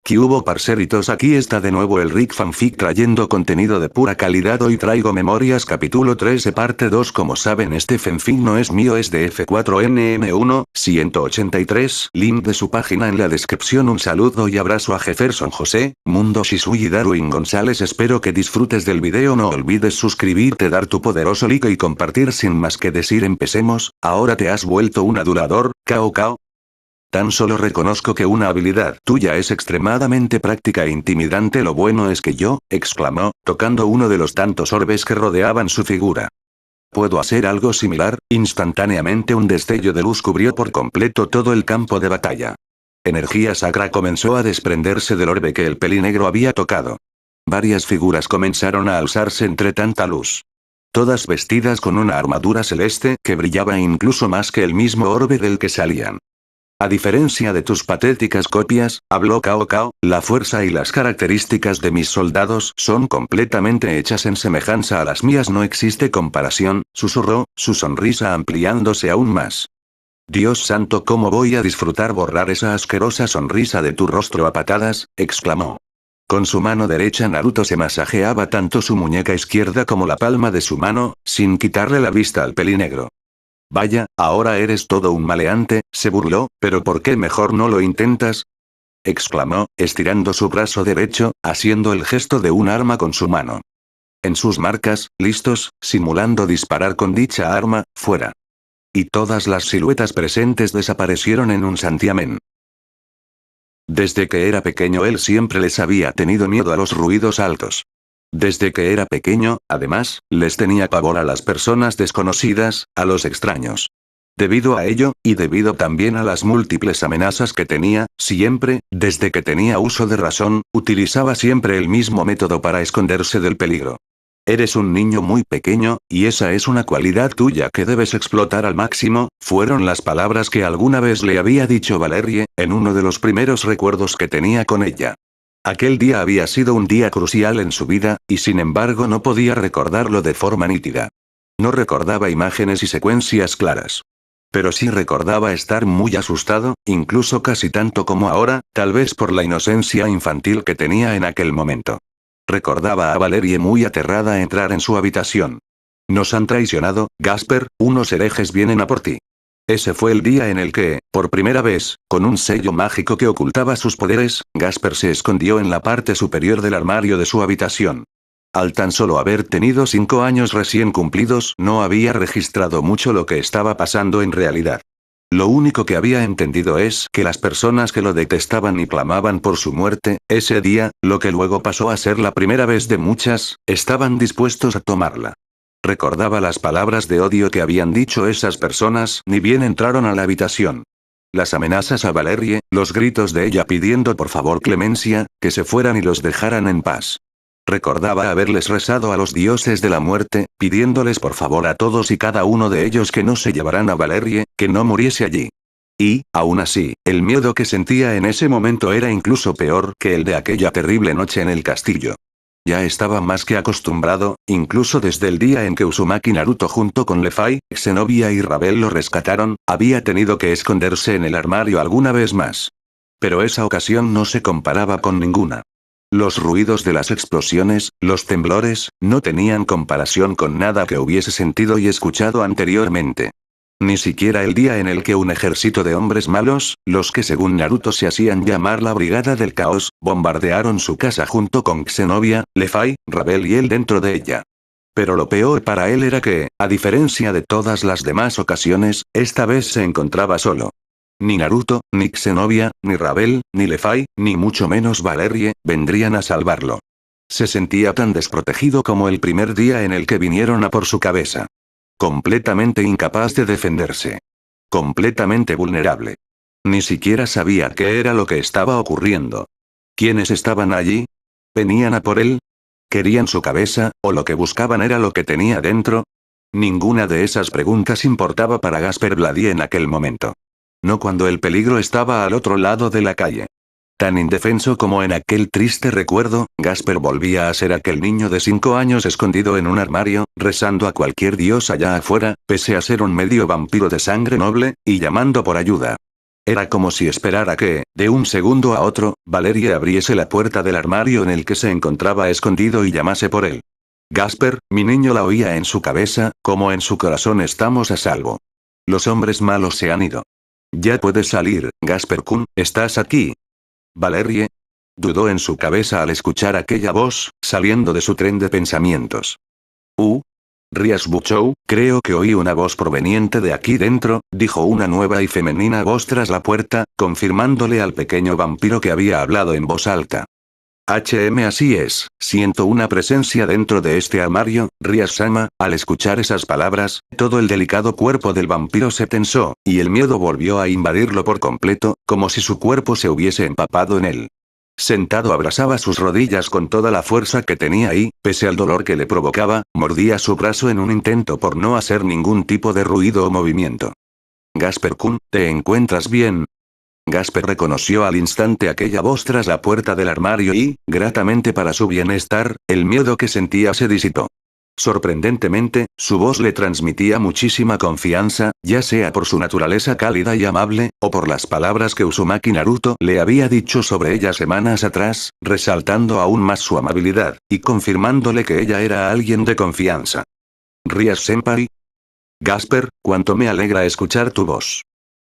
¿Qué hubo, parceritos? Aquí está de nuevo el Rick Fanfic trayendo contenido de pura calidad. Hoy traigo Memorias capítulo 13 parte 2. Como saben, este fanfic no es mío, es de F4NM1 183, link de su página en la descripción. Un saludo y abrazo a Jefferson José, Mundo Shisui y Darwin González. Espero que disfrutes del video. No olvides suscribirte, dar tu poderoso like y compartir. Sin más que decir, empecemos. Ahora te has vuelto un adulador, Cao Cao. Tan solo reconozco que una habilidad tuya es extremadamente práctica e intimidante. Lo bueno es que yo, exclamó, tocando uno de los tantos orbes que rodeaban su figura. ¿Puedo hacer algo similar? Instantáneamente un destello de luz cubrió por completo todo el campo de batalla. Energía sacra comenzó a desprenderse del orbe que el pelinegro había tocado. Varias figuras comenzaron a alzarse entre tanta luz. Todas vestidas con una armadura celeste que brillaba incluso más que el mismo orbe del que salían. A diferencia de tus patéticas copias, habló Cao Cao, la fuerza y las características de mis soldados son completamente hechas en semejanza a las mías. No existe comparación, susurró, su sonrisa ampliándose aún más. Dios santo, ¿cómo voy a disfrutar borrar esa asquerosa sonrisa de tu rostro a patadas? Exclamó. Con su mano derecha Naruto se masajeaba tanto su muñeca izquierda como la palma de su mano, sin quitarle la vista al pelinegro. Vaya, ahora eres todo un maleante, se burló, pero ¿por qué mejor no lo intentas? Exclamó, estirando su brazo derecho, haciendo el gesto de un arma con su mano. En sus marcas, listos, simulando disparar con dicha arma, fuera. Y todas las siluetas presentes desaparecieron en un santiamén. Desde que era pequeño él siempre les había tenido miedo a los ruidos altos. Desde que era pequeño, además, les tenía pavor a las personas desconocidas, a los extraños. Debido a ello, y debido también a las múltiples amenazas que tenía, siempre, desde que tenía uso de razón, utilizaba siempre el mismo método para esconderse del peligro. Eres un niño muy pequeño, y esa es una cualidad tuya que debes explotar al máximo, fueron las palabras que alguna vez le había dicho Valerie, en uno de los primeros recuerdos que tenía con ella. Aquel día había sido un día crucial en su vida, y sin embargo no podía recordarlo de forma nítida. No recordaba imágenes y secuencias claras. Pero sí recordaba estar muy asustado, incluso casi tanto como ahora, tal vez por la inocencia infantil que tenía en aquel momento. Recordaba a Valerie muy aterrada a entrar en su habitación. Nos han traicionado, Gasper, unos herejes vienen a por ti. Ese fue el día en el que, por primera vez, con un sello mágico que ocultaba sus poderes, Gasper se escondió en la parte superior del armario de su habitación. Al tan solo haber tenido 5 años recién cumplidos, no había registrado mucho lo que estaba pasando en realidad. Lo único que había entendido es que las personas que lo detestaban y clamaban por su muerte, ese día, lo que luego pasó a ser la primera vez de muchas, estaban dispuestos a tomarla. Recordaba las palabras de odio que habían dicho esas personas, ni bien entraron a la habitación. Las amenazas a Valerie, los gritos de ella pidiendo por favor clemencia, que se fueran y los dejaran en paz. Recordaba haberles rezado a los dioses de la muerte, pidiéndoles por favor a todos y cada uno de ellos que no se llevaran a Valerie, que no muriese allí. Y, aún así, el miedo que sentía en ese momento era incluso peor que el de aquella terrible noche en el castillo. Ya estaba más que acostumbrado, incluso desde el día en que Uzumaki Naruto junto con Levi, Zenobia y Ravel lo rescataron, había tenido que esconderse en el armario alguna vez más. Pero esa ocasión no se comparaba con ninguna. Los ruidos de las explosiones, los temblores, no tenían comparación con nada que hubiese sentido y escuchado anteriormente. Ni siquiera el día en el que un ejército de hombres malos, los que según Naruto se hacían llamar la Brigada del Caos, bombardearon su casa junto con Zenobia, Levi, Ravel y él dentro de ella. Pero lo peor para él era que, a diferencia de todas las demás ocasiones, esta vez se encontraba solo. Ni Naruto, ni Zenobia, ni Ravel, ni Levi, ni mucho menos Valerie, vendrían a salvarlo. Se sentía tan desprotegido como el primer día en el que vinieron a por su cabeza. Completamente incapaz de defenderse. Completamente vulnerable. Ni siquiera sabía qué era lo que estaba ocurriendo. ¿Quiénes estaban allí? ¿Venían a por él? ¿Querían su cabeza, o lo que buscaban era lo que tenía dentro? Ninguna de esas preguntas importaba para Gasper Bladie en aquel momento. No cuando el peligro estaba al otro lado de la calle. Tan indefenso como en aquel triste recuerdo, Gasper volvía a ser aquel niño de 5 años escondido en un armario, rezando a cualquier dios allá afuera, pese a ser un medio vampiro de sangre noble, y llamando por ayuda. Era como si esperara que, de un segundo a otro, Valerie abriese la puerta del armario en el que se encontraba escondido y llamase por él. Gasper, mi niño, la oía en su cabeza, como en su corazón. Estamos a salvo. Los hombres malos se han ido. Ya puedes salir, Gasper-kun, ¿estás aquí? Valerie. Dudó en su cabeza al escuchar aquella voz, saliendo de su tren de pensamientos. Rias Buchou, creo que oí una voz proveniente de aquí dentro, dijo una nueva y femenina voz tras la puerta, confirmándole al pequeño vampiro que había hablado en voz alta. Así es, siento una presencia dentro de este armario, Rias-sama. Al escuchar esas palabras, todo el delicado cuerpo del vampiro se tensó, y el miedo volvió a invadirlo por completo, como si su cuerpo se hubiese empapado en él. Sentado abrazaba sus rodillas con toda la fuerza que tenía y, pese al dolor que le provocaba, mordía su brazo en un intento por no hacer ningún tipo de ruido o movimiento. Gasper-kun, ¿te encuentras bien? Gasper reconoció al instante aquella voz tras la puerta del armario y, gratamente para su bienestar, el miedo que sentía se disipó. Sorprendentemente, su voz le transmitía muchísima confianza, ya sea por su naturaleza cálida y amable, o por las palabras que Uzumaki Naruto le había dicho sobre ella semanas atrás, resaltando aún más su amabilidad, y confirmándole que ella era alguien de confianza. Rias-senpai. Gasper, cuánto me alegra escuchar tu voz.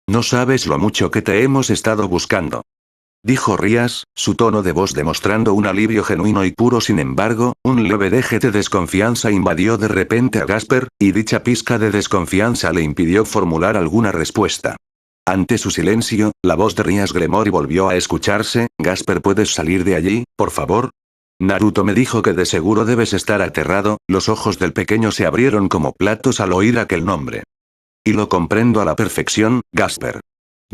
No sabes lo mucho que te hemos estado buscando. Dijo Rias, su tono de voz demostrando un alivio genuino y puro. Sin embargo, un leve deje de desconfianza invadió de repente a Gasper, y dicha pizca de desconfianza le impidió formular alguna respuesta. Ante su silencio, la voz de Rias Gremory volvió a escucharse. Gasper, ¿puedes salir de allí, por favor? Naruto me dijo que de seguro debes estar aterrado. Los ojos del pequeño se abrieron como platos al oír aquel nombre. Y lo comprendo a la perfección, Gasper.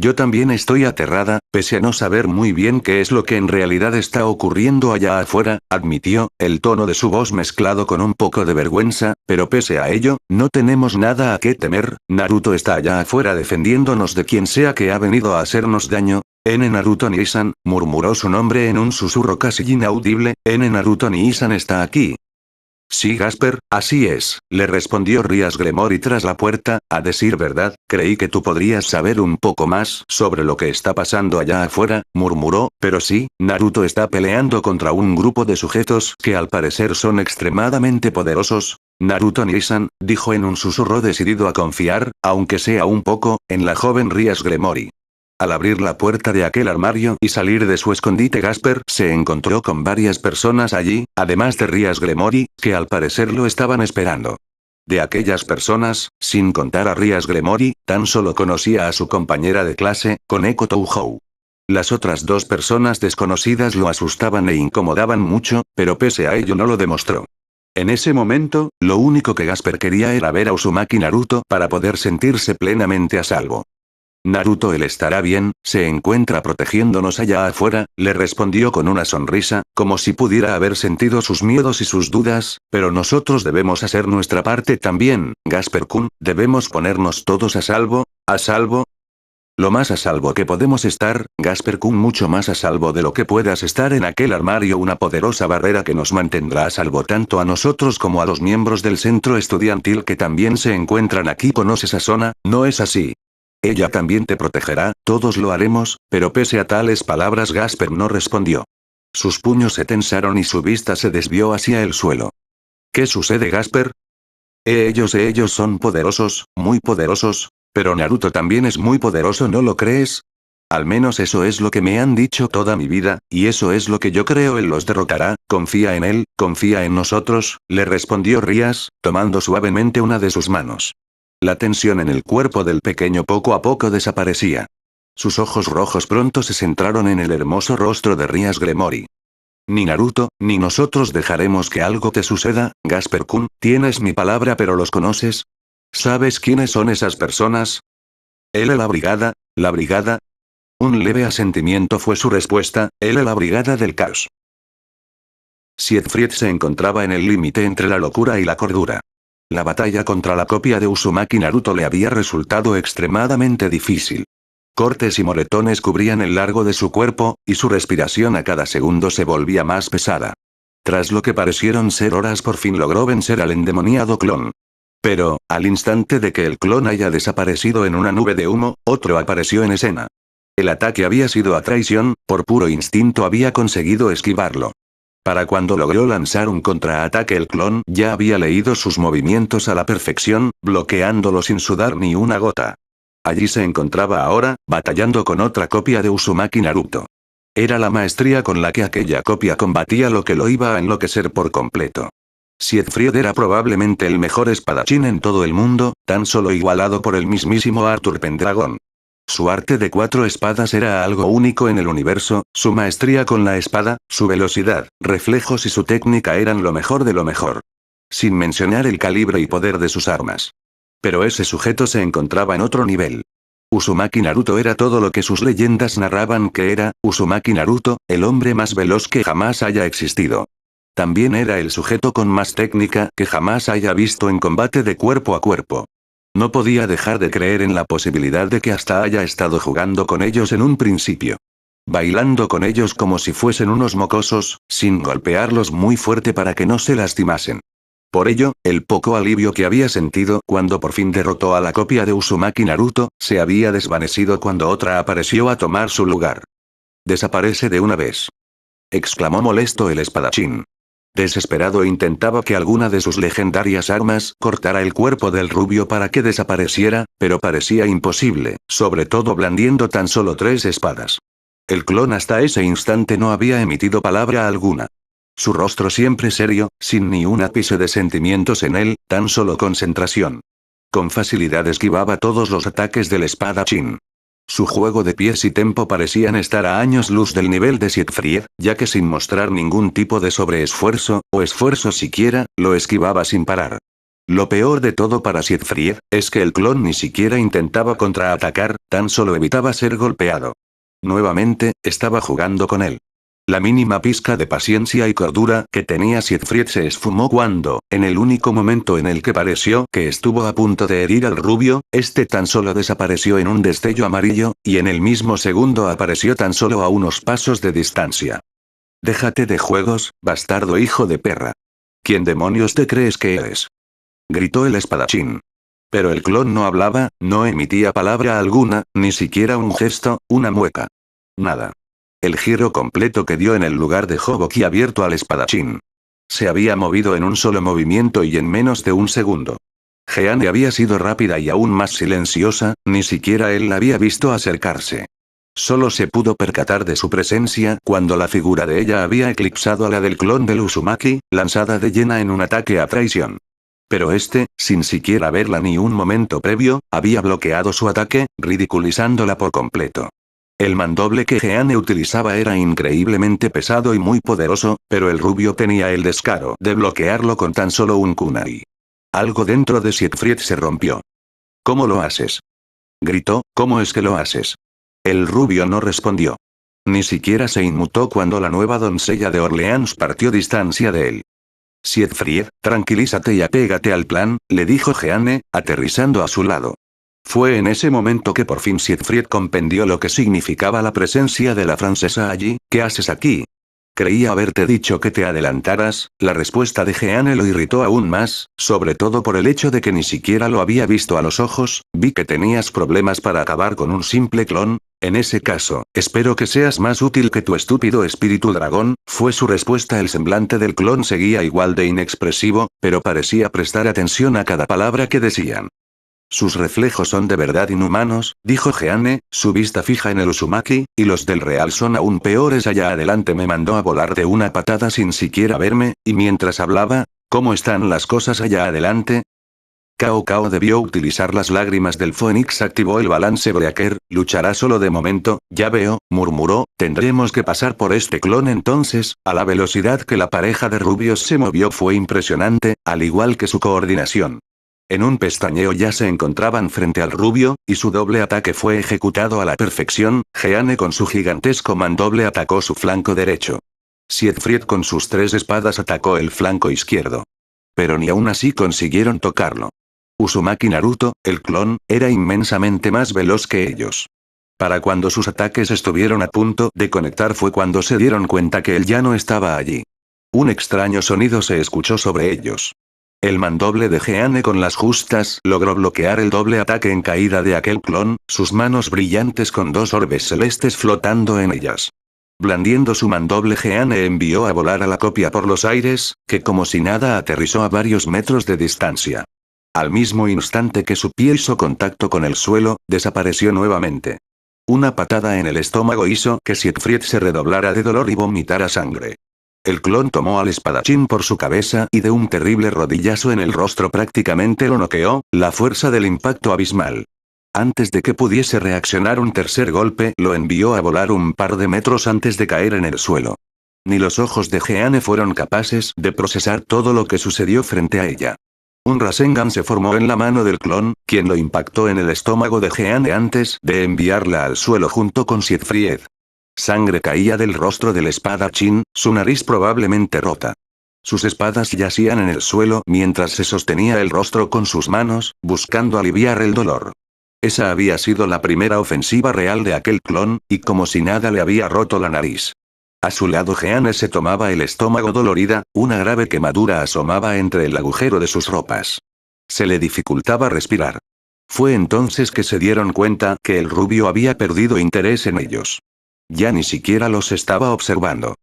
Yo también estoy aterrada, pese a no saber muy bien qué es lo que en realidad está ocurriendo allá afuera, admitió, el tono de su voz mezclado con un poco de vergüenza, pero pese a ello, no tenemos nada a qué temer. Naruto está allá afuera defendiéndonos de quien sea que ha venido a hacernos daño. Naruto Ni-san, murmuró su nombre en un susurro casi inaudible. Naruto Ni-san está aquí. Sí, Gasper, así es, le respondió Rias Gremory tras la puerta. A decir verdad, creí que tú podrías saber un poco más sobre lo que está pasando allá afuera, murmuró, pero sí, Naruto está peleando contra un grupo de sujetos que al parecer son extremadamente poderosos. Naruto Ni-san, dijo en un susurro decidido a confiar, aunque sea un poco, en la joven Rias Gremory. Al abrir la puerta de aquel armario y salir de su escondite, Gasper se encontró con varias personas allí, además de Rias Gremory, que al parecer lo estaban esperando. De aquellas personas, sin contar a Rias Gremory, tan solo conocía a su compañera de clase, Koneko Touhou. Las otras dos personas desconocidas lo asustaban e incomodaban mucho, pero pese a ello no lo demostró. En ese momento, lo único que Gasper quería era ver a Uzumaki Naruto para poder sentirse plenamente a salvo. Naruto, él estará bien, se encuentra protegiéndonos allá afuera, le respondió con una sonrisa, como si pudiera haber sentido sus miedos y sus dudas, pero nosotros debemos hacer nuestra parte también, Gasper-kun, debemos ponernos todos a salvo. ¿A salvo? Lo más a salvo que podemos estar, Gasper-kun, mucho más a salvo de lo que puedas estar en aquel armario, una poderosa barrera que nos mantendrá a salvo tanto a nosotros como a los miembros del centro estudiantil que también se encuentran aquí. ¿Conoces a Sona, no es así? Ella también te protegerá, todos lo haremos, pero pese a tales palabras Gasper no respondió. Sus puños se tensaron y su vista se desvió hacia el suelo. ¿Qué sucede, Gasper? Ellos son poderosos, muy poderosos, pero Naruto también es muy poderoso, ¿no lo crees? Al menos eso es lo que me han dicho toda mi vida, y eso es lo que yo creo. Él los derrotará, confía en él, confía en nosotros, le respondió Rias, tomando suavemente una de sus manos. La tensión en el cuerpo del pequeño poco a poco desaparecía. Sus ojos rojos pronto se centraron en el hermoso rostro de Rias Gremory. Ni Naruto, ni nosotros dejaremos que algo te suceda, Gasper-kun, tienes mi palabra. ¿Pero los conoces? ¿Sabes quiénes son esas personas? La brigada, la brigada. Un leve asentimiento fue su respuesta, la brigada del caos. Siegfried se encontraba en el límite entre la locura y la cordura. La batalla contra la copia de Uzumaki Naruto le había resultado extremadamente difícil. Cortes y moretones cubrían el largo de su cuerpo, y su respiración a cada segundo se volvía más pesada. Tras lo que parecieron ser horas, por fin logró vencer al endemoniado clon. Pero, al instante de que el clon haya desaparecido en una nube de humo, otro apareció en escena. El ataque había sido a traición, por puro instinto había conseguido esquivarlo. Para cuando logró lanzar un contraataque el clon ya había leído sus movimientos a la perfección, bloqueándolo sin sudar ni una gota. Allí se encontraba ahora, batallando con otra copia de Uzumaki Naruto. Era la maestría con la que aquella copia combatía lo que lo iba a enloquecer por completo. Siegfried era probablemente el mejor espadachín en todo el mundo, tan solo igualado por el mismísimo Arthur Pendragon. Su arte de 4 espadas era algo único en el universo, su maestría con la espada, su velocidad, reflejos y su técnica eran lo mejor de lo mejor. Sin mencionar el calibre y poder de sus armas. Pero ese sujeto se encontraba en otro nivel. Uzumaki Naruto era todo lo que sus leyendas narraban que era, Uzumaki Naruto, el hombre más veloz que jamás haya existido. También era el sujeto con más técnica que jamás haya visto en combate de cuerpo a cuerpo. No podía dejar de creer en la posibilidad de que hasta haya estado jugando con ellos en un principio. Bailando con ellos como si fuesen unos mocosos, sin golpearlos muy fuerte para que no se lastimasen. Por ello, el poco alivio que había sentido cuando por fin derrotó a la copia de Uzumaki Naruto, se había desvanecido cuando otra apareció a tomar su lugar. «Desaparece de una vez», exclamó molesto el espadachín. Desesperado intentaba que alguna de sus legendarias armas cortara el cuerpo del rubio para que desapareciera, pero parecía imposible, sobre todo blandiendo tan solo 3 espadas. El clon hasta ese instante no había emitido palabra alguna. Su rostro siempre serio, sin ni un ápice de sentimientos en él, tan solo concentración. Con facilidad esquivaba todos los ataques del espadachín. Su juego de pies y tempo parecían estar a años luz del nivel de Siegfried, ya que sin mostrar ningún tipo de sobreesfuerzo, o esfuerzo siquiera, lo esquivaba sin parar. Lo peor de todo para Siegfried, es que el clon ni siquiera intentaba contraatacar, tan solo evitaba ser golpeado. Nuevamente, estaba jugando con él. La mínima pizca de paciencia y cordura que tenía Siegfried se esfumó cuando, en el único momento en el que pareció que estuvo a punto de herir al rubio, este tan solo desapareció en un destello amarillo, y en el mismo segundo apareció tan solo a unos pasos de distancia. «Déjate de juegos, bastardo hijo de perra. ¿Quién demonios te crees que eres?», gritó el espadachín. Pero el clon no hablaba, no emitía palabra alguna, ni siquiera un gesto, una mueca. Nada. El giro completo que dio en el lugar dejó boquiabierto al espadachín. Se había movido en un solo movimiento y en menos de un segundo. Jeanne había sido rápida y aún más silenciosa, ni siquiera él la había visto acercarse. Solo se pudo percatar de su presencia cuando la figura de ella había eclipsado a la del clon del Uzumaki, lanzada de llena en un ataque a traición. Pero este, sin siquiera verla ni un momento previo, había bloqueado su ataque, ridiculizándola por completo. El mandoble que Jeanne utilizaba era increíblemente pesado y muy poderoso, pero el rubio tenía el descaro de bloquearlo con tan solo un kunai. Algo dentro de Siegfried se rompió. «¿Cómo lo haces?», gritó. «¿Cómo es que lo haces?». El rubio no respondió. Ni siquiera se inmutó cuando la nueva doncella de Orleans partió distancia de él. «Siegfried, tranquilízate y apégate al plan», le dijo Jeanne, aterrizando a su lado. Fue en ese momento que por fin Siegfried comprendió lo que significaba la presencia de la francesa allí. «¿Qué haces aquí?». «Creía haberte dicho que te adelantaras». La respuesta de Jeanne lo irritó aún más, sobre todo por el hecho de que ni siquiera lo había visto a los ojos. «Vi que tenías problemas para acabar con un simple clon. En ese caso, espero que seas más útil que tu estúpido espíritu dragón», fue su respuesta. El semblante del clon seguía igual de inexpresivo, pero parecía prestar atención a cada palabra que decían. «Sus reflejos son de verdad inhumanos», dijo Jeanne, su vista fija en el Uzumaki, «y los del real son aún peores. Allá adelante me mandó a volar de una patada sin siquiera verme, y mientras hablaba, ¿cómo están las cosas allá adelante?». Cao Cao debió utilizar las lágrimas del Fénix. Activó el balance breaker, luchará solo de momento, ya veo, murmuró. «Tendremos que pasar por este clon entonces». A la velocidad que la pareja de rubios se movió fue impresionante, al igual que su coordinación. En un pestañeo ya se encontraban frente al rubio, y su doble ataque fue ejecutado a la perfección. Jeanne con su gigantesco mandoble atacó su flanco derecho. Siegfried con sus 3 espadas atacó el flanco izquierdo. Pero ni aún así consiguieron tocarlo. Uzumaki Naruto, el clon, era inmensamente más veloz que ellos. Para cuando sus ataques estuvieron a punto de conectar fue cuando se dieron cuenta que él ya no estaba allí. Un extraño sonido se escuchó sobre ellos. El mandoble de Jeanne con las justas logró bloquear el doble ataque en caída de aquel clon, sus manos brillantes con dos orbes celestes flotando en ellas. Blandiendo su mandoble, Jeanne envió a volar a la copia por los aires, que como si nada aterrizó a varios metros de distancia. Al mismo instante que su pie hizo contacto con el suelo, desapareció nuevamente. Una patada en el estómago hizo que Siegfried se redoblara de dolor y vomitara sangre. El clon tomó al espadachín por su cabeza y de un terrible rodillazo en el rostro prácticamente lo noqueó, la fuerza del impacto abismal. Antes de que pudiese reaccionar, un tercer golpe lo envió a volar un par de metros antes de caer en el suelo. Ni los ojos de Jeanne fueron capaces de procesar todo lo que sucedió frente a ella. Un Rasengan se formó en la mano del clon, quien lo impactó en el estómago de Jeanne antes de enviarla al suelo junto con Siegfried. Sangre caía del rostro del espadachín, su nariz probablemente rota. Sus espadas yacían en el suelo mientras se sostenía el rostro con sus manos, buscando aliviar el dolor. Esa había sido la primera ofensiva real de aquel clon, y como si nada le había roto la nariz. A su lado Jeanne se tomaba el estómago dolorida, una grave quemadura asomaba entre el agujero de sus ropas. Se le dificultaba respirar. Fue entonces que se dieron cuenta que el rubio había perdido interés en ellos. Ya ni siquiera los estaba observando.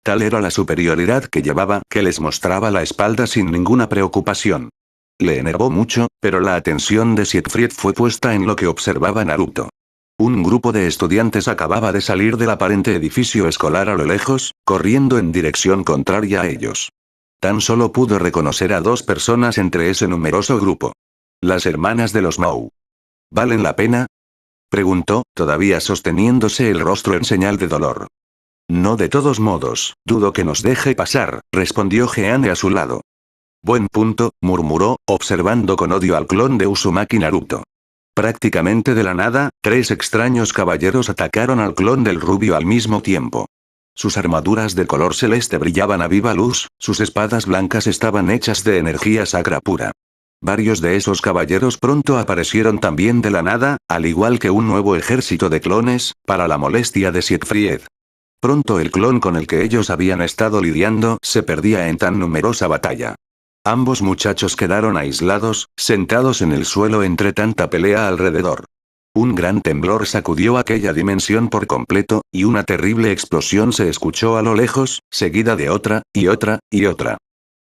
Tal era la superioridad que llevaba que les mostraba la espalda sin ninguna preocupación. Le enervó mucho, pero la atención de Siegfried fue puesta en lo que observaba Naruto. Un grupo de estudiantes acababa de salir del aparente edificio escolar a lo lejos, corriendo en dirección contraria a ellos. Tan solo pudo reconocer a dos personas entre ese numeroso grupo. Las hermanas de los Mou. ¿Valen la pena?, preguntó, todavía sosteniéndose el rostro en señal de dolor. No, de todos modos, dudo que nos deje pasar, respondió Jeanne a su lado. Buen punto, murmuró, observando con odio al clon de Uzumaki Naruto. Prácticamente de la nada, tres extraños caballeros atacaron al clon del rubio al mismo tiempo. Sus armaduras de color celeste brillaban a viva luz, sus espadas blancas estaban hechas de energía sacra pura. Varios de esos caballeros pronto aparecieron también de la nada, al igual que un nuevo ejército de clones, para la molestia de Siegfried. Pronto el clon con el que ellos habían estado lidiando se perdía en tan numerosa batalla. Ambos muchachos quedaron aislados, sentados en el suelo entre tanta pelea alrededor. Un gran temblor sacudió aquella dimensión por completo, y una terrible explosión se escuchó a lo lejos, seguida de otra, y otra, y otra.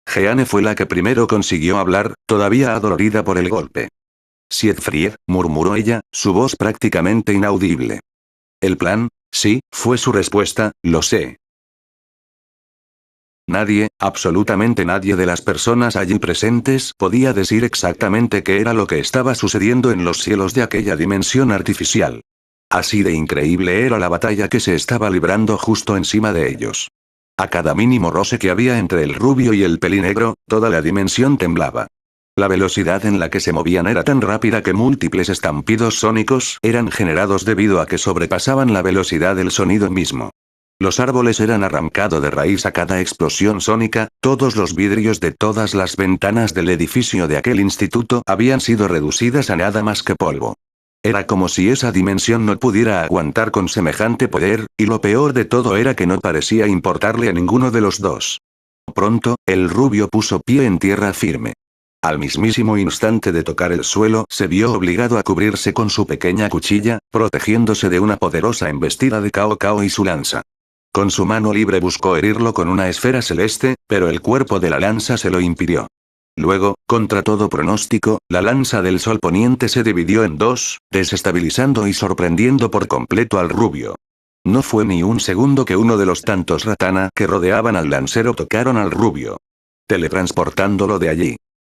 Jeanne fue la que primero consiguió hablar, todavía adolorida por el golpe. Siegfried, murmuró ella, su voz prácticamente inaudible. ¿El plan? Sí, fue su respuesta, lo sé. Nadie, absolutamente nadie de las personas allí presentes podía decir exactamente qué era lo que estaba sucediendo en los cielos de aquella dimensión artificial. Así de increíble era la batalla que se estaba librando justo encima de ellos. A cada mínimo roce que había entre el rubio y el pelinegro, toda la dimensión temblaba. La velocidad en la que se movían era tan rápida que múltiples estampidos sónicos eran generados debido a que sobrepasaban la velocidad del sonido mismo. Los árboles eran arrancados de raíz a cada explosión sónica, todos los vidrios de todas las ventanas del edificio de aquel instituto habían sido reducidas a nada más que polvo. Era como si esa dimensión no pudiera aguantar con semejante poder, y lo peor de todo era que no parecía importarle a ninguno de los dos. Pronto, el rubio puso pie en tierra firme. Al mismísimo instante de tocar el suelo, se vio obligado a cubrirse con su pequeña cuchilla, protegiéndose de una poderosa embestida de Cao Cao y su lanza. Con su mano libre buscó herirlo con una esfera celeste, pero el cuerpo de la lanza se lo impidió. Luego, contra todo pronóstico, la lanza del sol poniente se dividió en dos, desestabilizando y sorprendiendo por completo al rubio. No fue ni un segundo que uno de los tantos ratana que rodeaban al lancero tocaron al rubio, teletransportándolo de allí.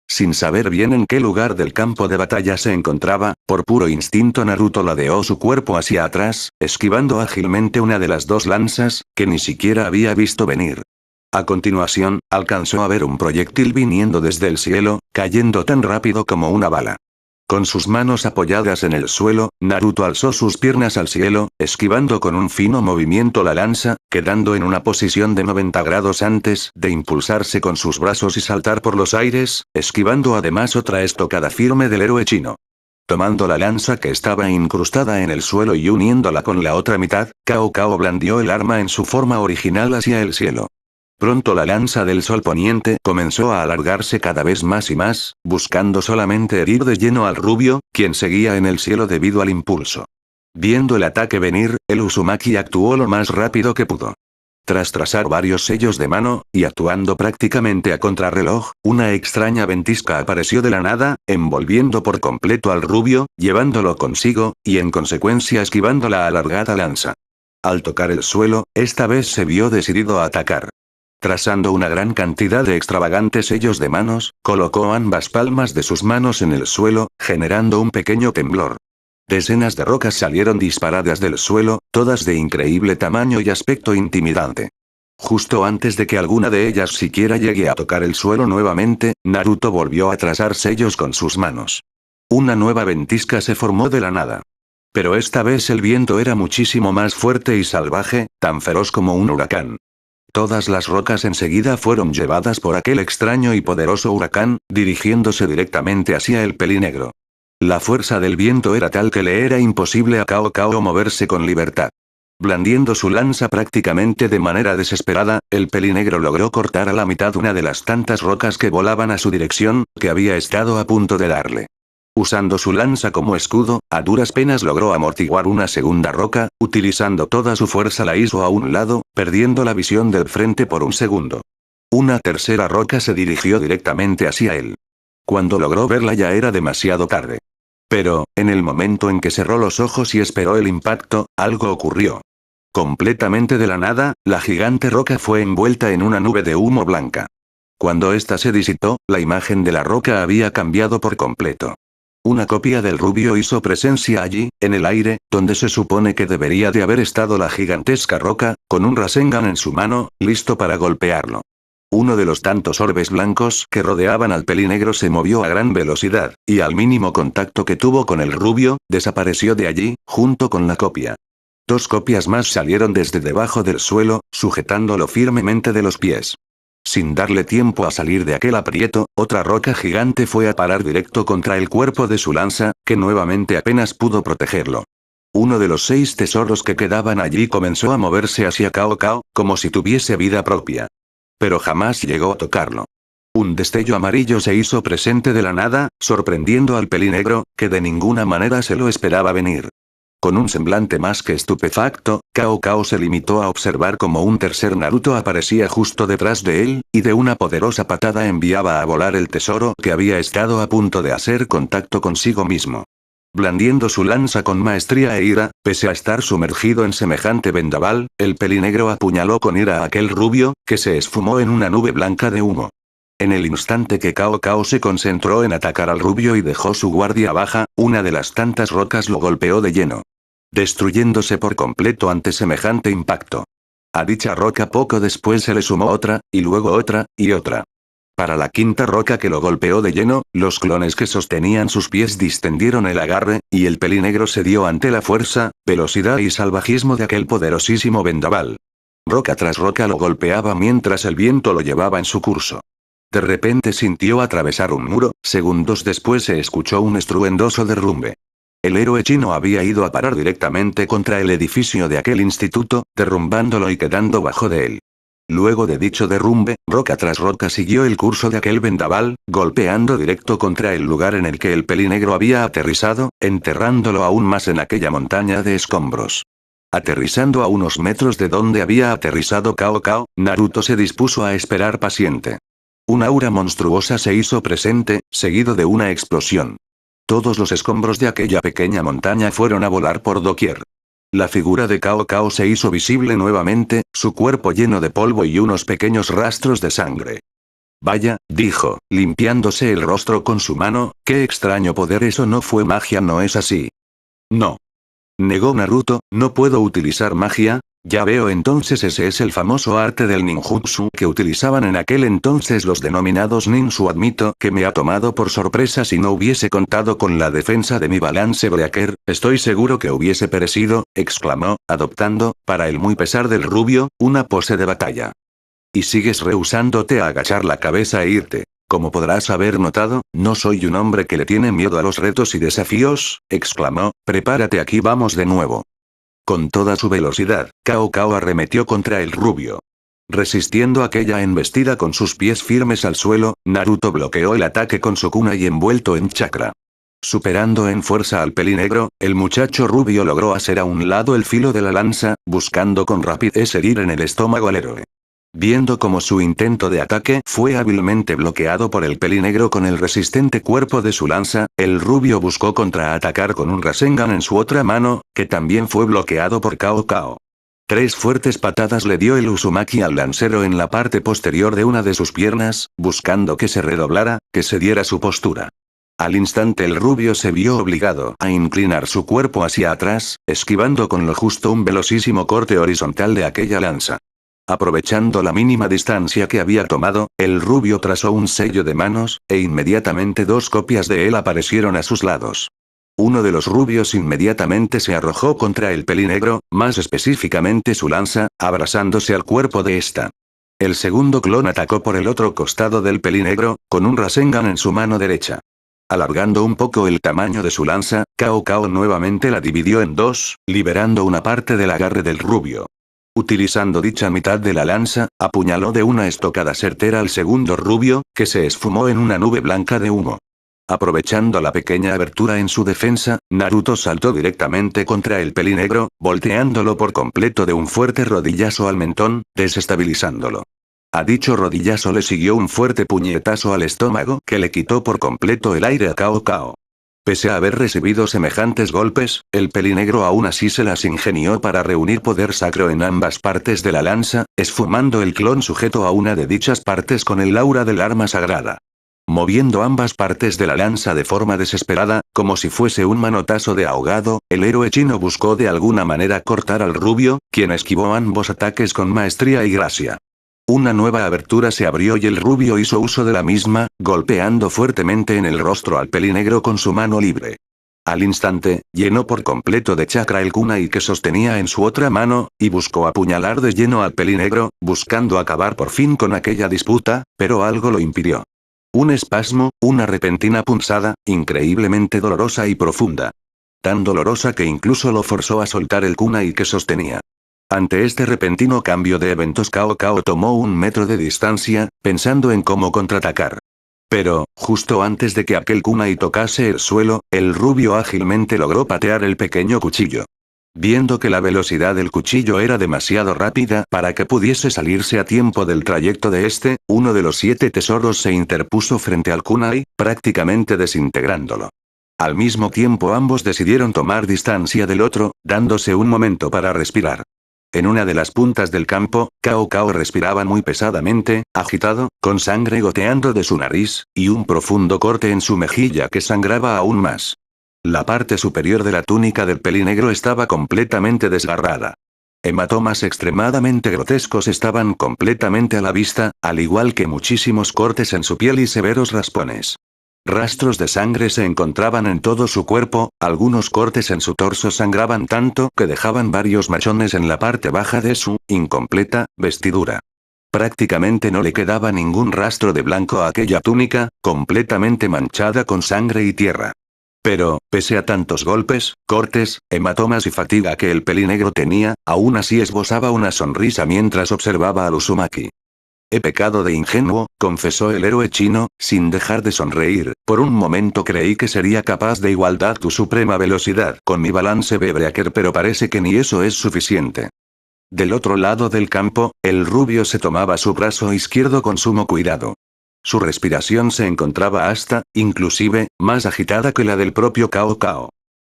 Sin saber bien en qué lugar del campo de batalla se encontraba, por puro instinto Naruto ladeó su cuerpo hacia atrás, esquivando ágilmente una de las dos lanzas, que ni siquiera había visto venir. A continuación, alcanzó a ver un proyectil viniendo desde el cielo, cayendo tan rápido como una bala. Con sus manos apoyadas en el suelo, Naruto alzó sus piernas al cielo, esquivando con un fino movimiento la lanza, quedando en una posición de 90 grados antes de impulsarse con sus brazos y saltar por los aires, esquivando además otra estocada firme del héroe chino. Tomando la lanza que estaba incrustada en el suelo y uniéndola con la otra mitad, Cao Cao blandió el arma en su forma original hacia el cielo. Pronto la lanza del sol poniente comenzó a alargarse cada vez más y más, buscando solamente herir de lleno al rubio, quien seguía en el cielo debido al impulso. Viendo el ataque venir, el Uzumaki actuó lo más rápido que pudo. Tras trazar varios sellos de mano, y actuando prácticamente a contrarreloj, una extraña ventisca apareció de la nada, envolviendo por completo al rubio, llevándolo consigo, y en consecuencia esquivando la alargada lanza. Al tocar el suelo, esta vez se vio decidido a atacar. Trazando una gran cantidad de extravagantes sellos de manos, colocó ambas palmas de sus manos en el suelo, generando un pequeño temblor. Decenas de rocas salieron disparadas del suelo, todas de increíble tamaño y aspecto intimidante. Justo antes de que alguna de ellas siquiera llegue a tocar el suelo nuevamente, Naruto volvió a trazar sellos con sus manos. Una nueva ventisca se formó de la nada. Pero esta vez el viento era muchísimo más fuerte y salvaje, tan feroz como un huracán. Todas las rocas enseguida fueron llevadas por aquel extraño y poderoso huracán, dirigiéndose directamente hacia el pelinegro. La fuerza del viento era tal que le era imposible a Cao Cao moverse con libertad. Blandiendo su lanza prácticamente de manera desesperada, el pelinegro logró cortar a la mitad una de las tantas rocas que volaban a su dirección, que había estado a punto de darle. Usando su lanza como escudo, a duras penas logró amortiguar una segunda roca, utilizando toda su fuerza la hizo a un lado, perdiendo la visión del frente por un segundo. Una tercera roca se dirigió directamente hacia él. Cuando logró verla ya era demasiado tarde. Pero, en el momento en que cerró los ojos y esperó el impacto, algo ocurrió. Completamente de la nada, la gigante roca fue envuelta en una nube de humo blanca. Cuando ésta se disipó, la imagen de la roca había cambiado por completo. Una copia del rubio hizo presencia allí, en el aire, donde se supone que debería de haber estado la gigantesca roca, con un Rasengan en su mano, listo para golpearlo. Uno de los tantos orbes blancos que rodeaban al pelinegro se movió a gran velocidad, y al mínimo contacto que tuvo con el rubio, desapareció de allí, junto con la copia. Dos copias más salieron desde debajo del suelo, sujetándolo firmemente de los pies. Sin darle tiempo a salir de aquel aprieto, otra roca gigante fue a parar directo contra el cuerpo de su lanza, que nuevamente apenas pudo protegerlo. Uno de los 6 tesoros que quedaban allí comenzó a moverse hacia Cao Cao, como si tuviese vida propia. Pero jamás llegó a tocarlo. Un destello amarillo se hizo presente de la nada, sorprendiendo al pelinegro, que de ninguna manera se lo esperaba venir. Con un semblante más que estupefacto, Cao Cao se limitó a observar cómo un tercer Naruto aparecía justo detrás de él, y de una poderosa patada enviaba a volar el tesoro que había estado a punto de hacer contacto consigo mismo. Blandiendo su lanza con maestría e ira, pese a estar sumergido en semejante vendaval, el pelinegro apuñaló con ira a aquel rubio, que se esfumó en una nube blanca de humo. En el instante que Cao Cao se concentró en atacar al rubio y dejó su guardia baja, una de las tantas rocas lo golpeó de lleno, destruyéndose por completo ante semejante impacto. A dicha roca poco después se le sumó otra, y luego otra, y otra. Para la quinta roca que lo golpeó de lleno, los clones que sostenían sus pies distendieron el agarre, y el pelinegro cedió ante la fuerza, velocidad y salvajismo de aquel poderosísimo vendaval. Roca tras roca lo golpeaba mientras el viento lo llevaba en su curso. De repente sintió atravesar un muro, segundos después se escuchó un estruendoso derrumbe. El héroe chino había ido a parar directamente contra el edificio de aquel instituto, derrumbándolo y quedando bajo de él. Luego de dicho derrumbe, roca tras roca siguió el curso de aquel vendaval, golpeando directo contra el lugar en el que el pelinegro había aterrizado, enterrándolo aún más en aquella montaña de escombros. Aterrizando a unos metros de donde había aterrizado Cao Cao, Naruto se dispuso a esperar paciente. Una aura monstruosa se hizo presente, seguido de una explosión. Todos los escombros de aquella pequeña montaña fueron a volar por doquier. La figura de Cao Cao se hizo visible nuevamente, su cuerpo lleno de polvo y unos pequeños rastros de sangre. Vaya, dijo, limpiándose el rostro con su mano, qué extraño poder, eso no fue magia, ¿no es así? No. Negó Naruto, no puedo utilizar magia. Ya veo, entonces ese es el famoso arte del ninjutsu que utilizaban en aquel entonces los denominados ninsu. Admito que me ha tomado por sorpresa. Si no hubiese contado con la defensa de mi balance breaker, estoy seguro que hubiese perecido, exclamó, adoptando, para el muy pesar del rubio, una pose de batalla. Y sigues rehusándote a agachar la cabeza e irte. Como podrás haber notado, no soy un hombre que le tiene miedo a los retos y desafíos, exclamó, prepárate, aquí vamos de nuevo. Con toda su velocidad, Cao Cao arremetió contra el rubio. Resistiendo aquella embestida con sus pies firmes al suelo, Naruto bloqueó el ataque con su kunai envuelto en chakra. Superando en fuerza al pelinegro, el muchacho rubio logró hacer a un lado el filo de la lanza, buscando con rapidez herir en el estómago al héroe. Viendo cómo su intento de ataque fue hábilmente bloqueado por el pelinegro con el resistente cuerpo de su lanza, el rubio buscó contraatacar con un Rasengan en su otra mano, que también fue bloqueado por Cao Cao. 3 fuertes patadas le dio el Uzumaki al lancero en la parte posterior de una de sus piernas, buscando que se redoblara, que se diera su postura. Al instante el rubio se vio obligado a inclinar su cuerpo hacia atrás, esquivando con lo justo un velocísimo corte horizontal de aquella lanza. Aprovechando la mínima distancia que había tomado, el rubio trazó un sello de manos, e inmediatamente 2 copias de él aparecieron a sus lados. Uno de los rubios inmediatamente se arrojó contra el pelinegro, más específicamente su lanza, abrazándose al cuerpo de esta. El segundo clon atacó por el otro costado del pelinegro, con un Rasengan en su mano derecha. Alargando un poco el tamaño de su lanza, Cao Cao nuevamente la dividió en 2, liberando una parte del agarre del rubio. Utilizando dicha mitad de la lanza, apuñaló de una estocada certera al segundo rubio, que se esfumó en una nube blanca de humo. Aprovechando la pequeña abertura en su defensa, Naruto saltó directamente contra el pelinegro, volteándolo por completo de un fuerte rodillazo al mentón, desestabilizándolo. A dicho rodillazo le siguió un fuerte puñetazo al estómago que le quitó por completo el aire a Cao Cao. Pese a haber recibido semejantes golpes, el pelinegro aún así se las ingenió para reunir poder sacro en ambas partes de la lanza, esfumando el clon sujeto a una de dichas partes con el aura del arma sagrada. Moviendo ambas partes de la lanza de forma desesperada, como si fuese un manotazo de ahogado, el héroe chino buscó de alguna manera cortar al rubio, quien esquivó ambos ataques con maestría y gracia. Una nueva abertura se abrió y el rubio hizo uso de la misma, golpeando fuertemente en el rostro al pelinegro con su mano libre. Al instante, llenó por completo de chakra el kunai que sostenía en su otra mano, y buscó apuñalar de lleno al pelinegro, buscando acabar por fin con aquella disputa, pero algo lo impidió. Un espasmo, una repentina punzada, increíblemente dolorosa y profunda. Tan dolorosa que incluso lo forzó a soltar el kunai que sostenía. Ante este repentino cambio de eventos, Cao Cao tomó 1 metro de distancia, pensando en cómo contraatacar. Pero, justo antes de que aquel kunai tocase el suelo, el rubio ágilmente logró patear el pequeño cuchillo. Viendo que la velocidad del cuchillo era demasiado rápida para que pudiese salirse a tiempo del trayecto de este, uno de los 7 tesoros se interpuso frente al kunai, prácticamente desintegrándolo. Al mismo tiempo ambos decidieron tomar distancia del otro, dándose un momento para respirar. En una de las puntas del campo, Cao Cao respiraba muy pesadamente, agitado, con sangre goteando de su nariz, y un profundo corte en su mejilla que sangraba aún más. La parte superior de la túnica del pelinegro estaba completamente desgarrada. Hematomas extremadamente grotescos estaban completamente a la vista, al igual que muchísimos cortes en su piel y severos raspones. Rastros de sangre se encontraban en todo su cuerpo, algunos cortes en su torso sangraban tanto que dejaban varios machones en la parte baja de su incompleta vestidura. Prácticamente no le quedaba ningún rastro de blanco a aquella túnica, completamente manchada con sangre y tierra. Pero, pese a tantos golpes, cortes, hematomas y fatiga que el pelinegro tenía, aún así esbozaba una sonrisa mientras observaba al Uzumaki. He pecado de ingenuo, confesó el héroe chino, sin dejar de sonreír. Por un momento creí que sería capaz de igualar tu suprema velocidad con mi balance B-Breaker, pero parece que ni eso es suficiente. Del otro lado del campo, el rubio se tomaba su brazo izquierdo con sumo cuidado. Su respiración se encontraba hasta, inclusive, más agitada que la del propio Cao Cao.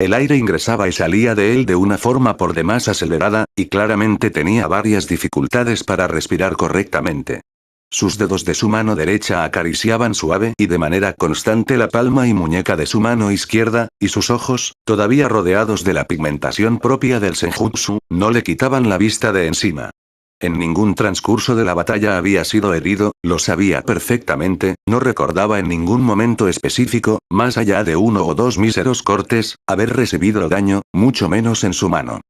El aire ingresaba y salía de él de una forma por demás acelerada, y claramente tenía varias dificultades para respirar correctamente. Sus dedos de su mano derecha acariciaban suave y de manera constante la palma y muñeca de su mano izquierda, y sus ojos, todavía rodeados de la pigmentación propia del senjutsu, no le quitaban la vista de encima. En ningún transcurso de la batalla había sido herido, lo sabía perfectamente, no recordaba en ningún momento específico, más allá de 1 o 2 míseros cortes, haber recibido daño, mucho menos en su mano.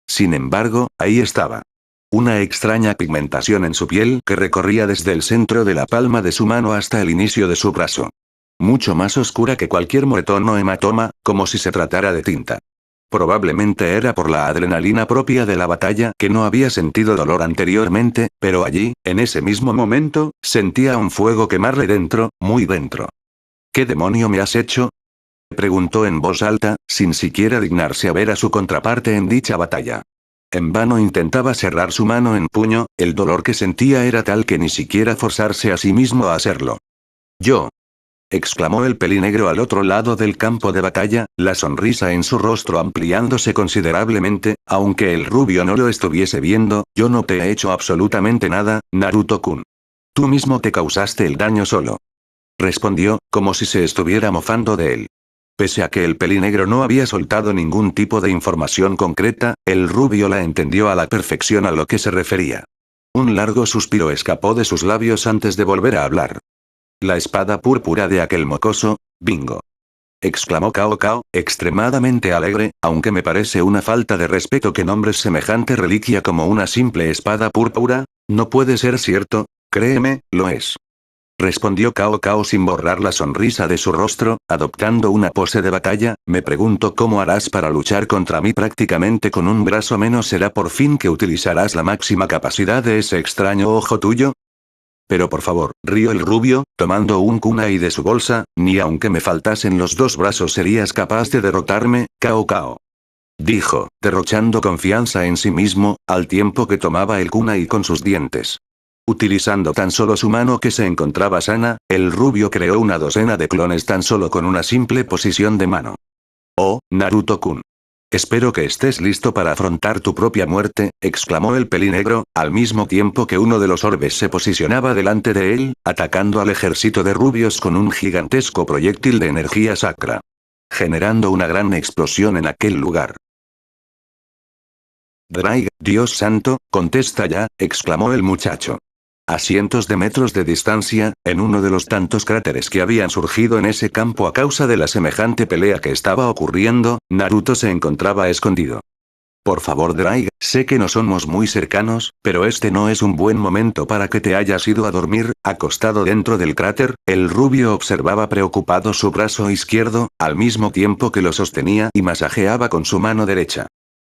Sin embargo, ahí estaba. Una extraña pigmentación en su piel que recorría desde el centro de la palma de su mano hasta el inicio de su brazo. Mucho más oscura que cualquier moretón o hematoma, como si se tratara de tinta. Probablemente era por la adrenalina propia de la batalla que no había sentido dolor anteriormente, pero allí, en ese mismo momento, sentía un fuego quemarle dentro, muy dentro. ¿Qué demonio me has hecho?, preguntó en voz alta, sin siquiera dignarse a ver a su contraparte en dicha batalla. En vano intentaba cerrar su mano en puño, el dolor que sentía era tal que ni siquiera forzarse a sí mismo a hacerlo. «Yo», exclamó el pelinegro al otro lado del campo de batalla, la sonrisa en su rostro ampliándose considerablemente, aunque el rubio no lo estuviese viendo. «Yo no te he hecho absolutamente nada, Naruto-kun. Tú mismo te causaste el daño solo», respondió, como si se estuviera mofando de él. Pese a que el pelinegro no había soltado ningún tipo de información concreta, el rubio la entendió a la perfección a lo que se refería. Un largo suspiro escapó de sus labios antes de volver a hablar. «La espada púrpura de aquel mocoso, bingo», exclamó Cao Cao, extremadamente alegre, aunque me parece una falta de respeto que nombres semejante reliquia como una simple espada púrpura. No puede ser cierto, créeme, lo es. Respondió Cao Cao sin borrar la sonrisa de su rostro, adoptando una pose de batalla. «Me pregunto cómo harás para luchar contra mí prácticamente con un brazo menos. ¿Será por fin que utilizarás la máxima capacidad de ese extraño ojo tuyo?» «Pero por favor», rió el rubio, tomando un kunai de su bolsa, «ni aunque me faltasen los dos brazos serías capaz de derrotarme, Cao Cao», dijo, derrochando confianza en sí mismo, al tiempo que tomaba el kunai con sus dientes. Utilizando tan solo su mano que se encontraba sana, el rubio creó una docena de clones tan solo con una simple posición de mano. «Oh, Naruto-kun. Espero que estés listo para afrontar tu propia muerte», exclamó el pelinegro, al mismo tiempo que uno de los orbes se posicionaba delante de él, atacando al ejército de rubios con un gigantesco proyectil de energía sacra, generando una gran explosión en aquel lugar. «Draiga, Dios santo, contesta ya», exclamó el muchacho. A cientos de metros de distancia, en uno de los tantos cráteres que habían surgido en ese campo a causa de la semejante pelea que estaba ocurriendo, Naruto se encontraba escondido. «Por favor, Draiga, sé que no somos muy cercanos, pero este no es un buen momento para que te hayas ido a dormir». Acostado dentro del cráter, el rubio observaba preocupado su brazo izquierdo, al mismo tiempo que lo sostenía y masajeaba con su mano derecha.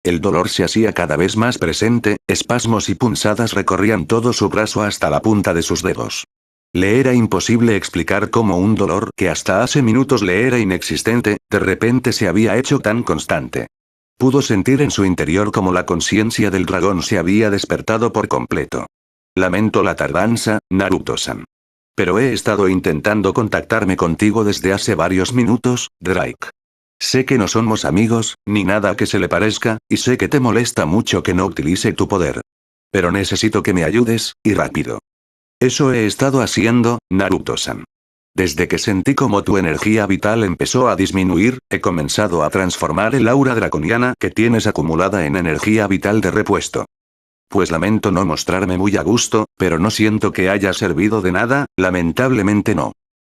El dolor se hacía cada vez más presente, espasmos y punzadas recorrían todo su brazo hasta la punta de sus dedos. Le era imposible explicar cómo un dolor que hasta hace minutos le era inexistente, de repente se había hecho tan constante. Pudo sentir en su interior como la conciencia del dragón se había despertado por completo. «Lamento la tardanza, Naruto-san. Pero he estado intentando contactarme contigo desde hace varios minutos, Drake. Sé que no somos amigos, ni nada que se le parezca, y sé que te molesta mucho que no utilice tu poder. Pero necesito que me ayudes, y rápido. Eso he estado haciendo, Naruto-san. Desde que sentí como tu energía vital empezó a disminuir, he comenzado a transformar el aura draconiana que tienes acumulada en energía vital de repuesto. Pues lamento no mostrarme muy a gusto, pero no siento que haya servido de nada, lamentablemente no.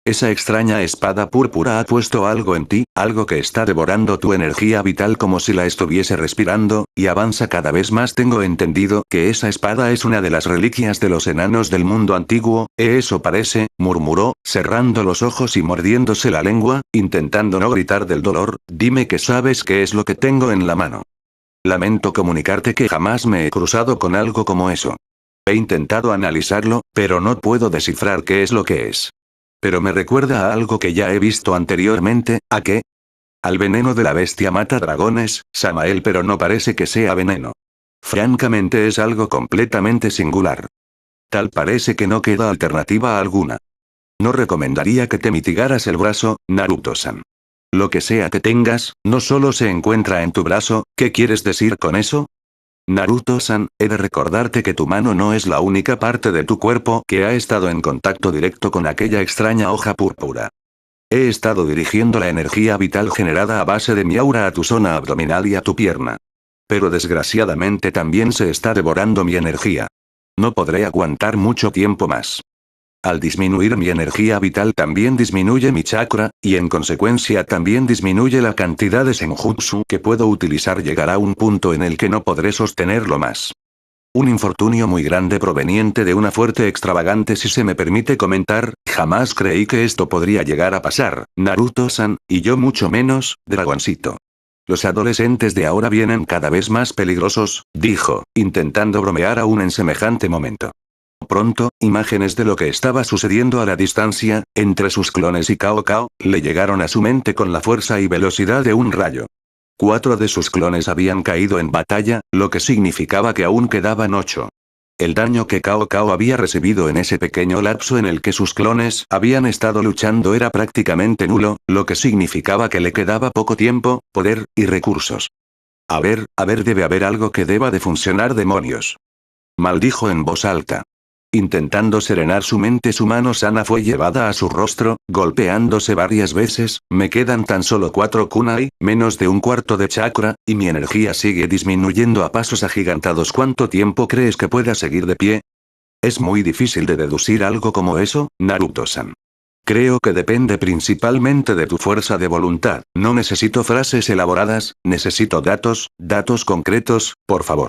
Esa extraña espada púrpura ha puesto algo en ti, algo que está devorando tu energía vital como si la estuviese respirando, y avanza cada vez más. Tengo entendido que esa espada es una de las reliquias de los enanos del mundo antiguo. Eso parece», murmuró, cerrando los ojos y mordiéndose la lengua, intentando no gritar del dolor. «Dime que sabes qué es lo que tengo en la mano». «Lamento comunicarte que jamás me he cruzado con algo como eso. He intentado analizarlo, pero no puedo descifrar qué es lo que es. Pero me recuerda a algo que ya he visto anteriormente». «¿A qué?». «Al veneno de la bestia mata dragones, Samael, pero no parece que sea veneno. Francamente es algo completamente singular. Tal parece que no queda alternativa alguna. No recomendaría que te mitigaras el brazo, Naruto-san. Lo que sea que tengas, no solo se encuentra en tu brazo». «¿Qué quieres decir con eso?». «Naruto-san, he de recordarte que tu mano no es la única parte de tu cuerpo que ha estado en contacto directo con aquella extraña hoja púrpura. He estado dirigiendo la energía vital generada a base de mi aura a tu zona abdominal y a tu pierna. Pero desgraciadamente también se está devorando mi energía. No podré aguantar mucho tiempo más. Al disminuir mi energía vital también disminuye mi chakra, y en consecuencia también disminuye la cantidad de senjutsu que puedo utilizar. Llegará un punto en el que no podré sostenerlo más. Un infortunio muy grande proveniente de una fuerte extravagante, si se me permite comentar. Jamás creí que esto podría llegar a pasar, Naruto-san, y yo mucho menos, dragoncito. Los adolescentes de ahora vienen cada vez más peligrosos, dijo, intentando bromear aún en semejante momento. Pronto, imágenes de lo que estaba sucediendo a la distancia, entre sus clones y Cao Cao, le llegaron a su mente con la fuerza y velocidad de un rayo. 4 de sus clones habían caído en batalla, lo que significaba que aún quedaban 8. El daño que Cao Cao había recibido en ese pequeño lapso en el que sus clones habían estado luchando era prácticamente nulo, lo que significaba que le quedaba poco tiempo, poder, y recursos. A ver, debe haber algo que deba de funcionar, demonios. Maldijo en voz alta. Intentando serenar su mente, su mano sana fue llevada a su rostro, golpeándose varias veces. Me quedan tan solo 4 kunai, menos de un cuarto de chakra, y mi energía sigue disminuyendo a pasos agigantados. ¿Cuánto tiempo crees que pueda seguir de pie? Es muy difícil de deducir algo como eso, Naruto-san. Creo que depende principalmente de tu fuerza de voluntad. No necesito frases elaboradas, necesito datos concretos, por favor.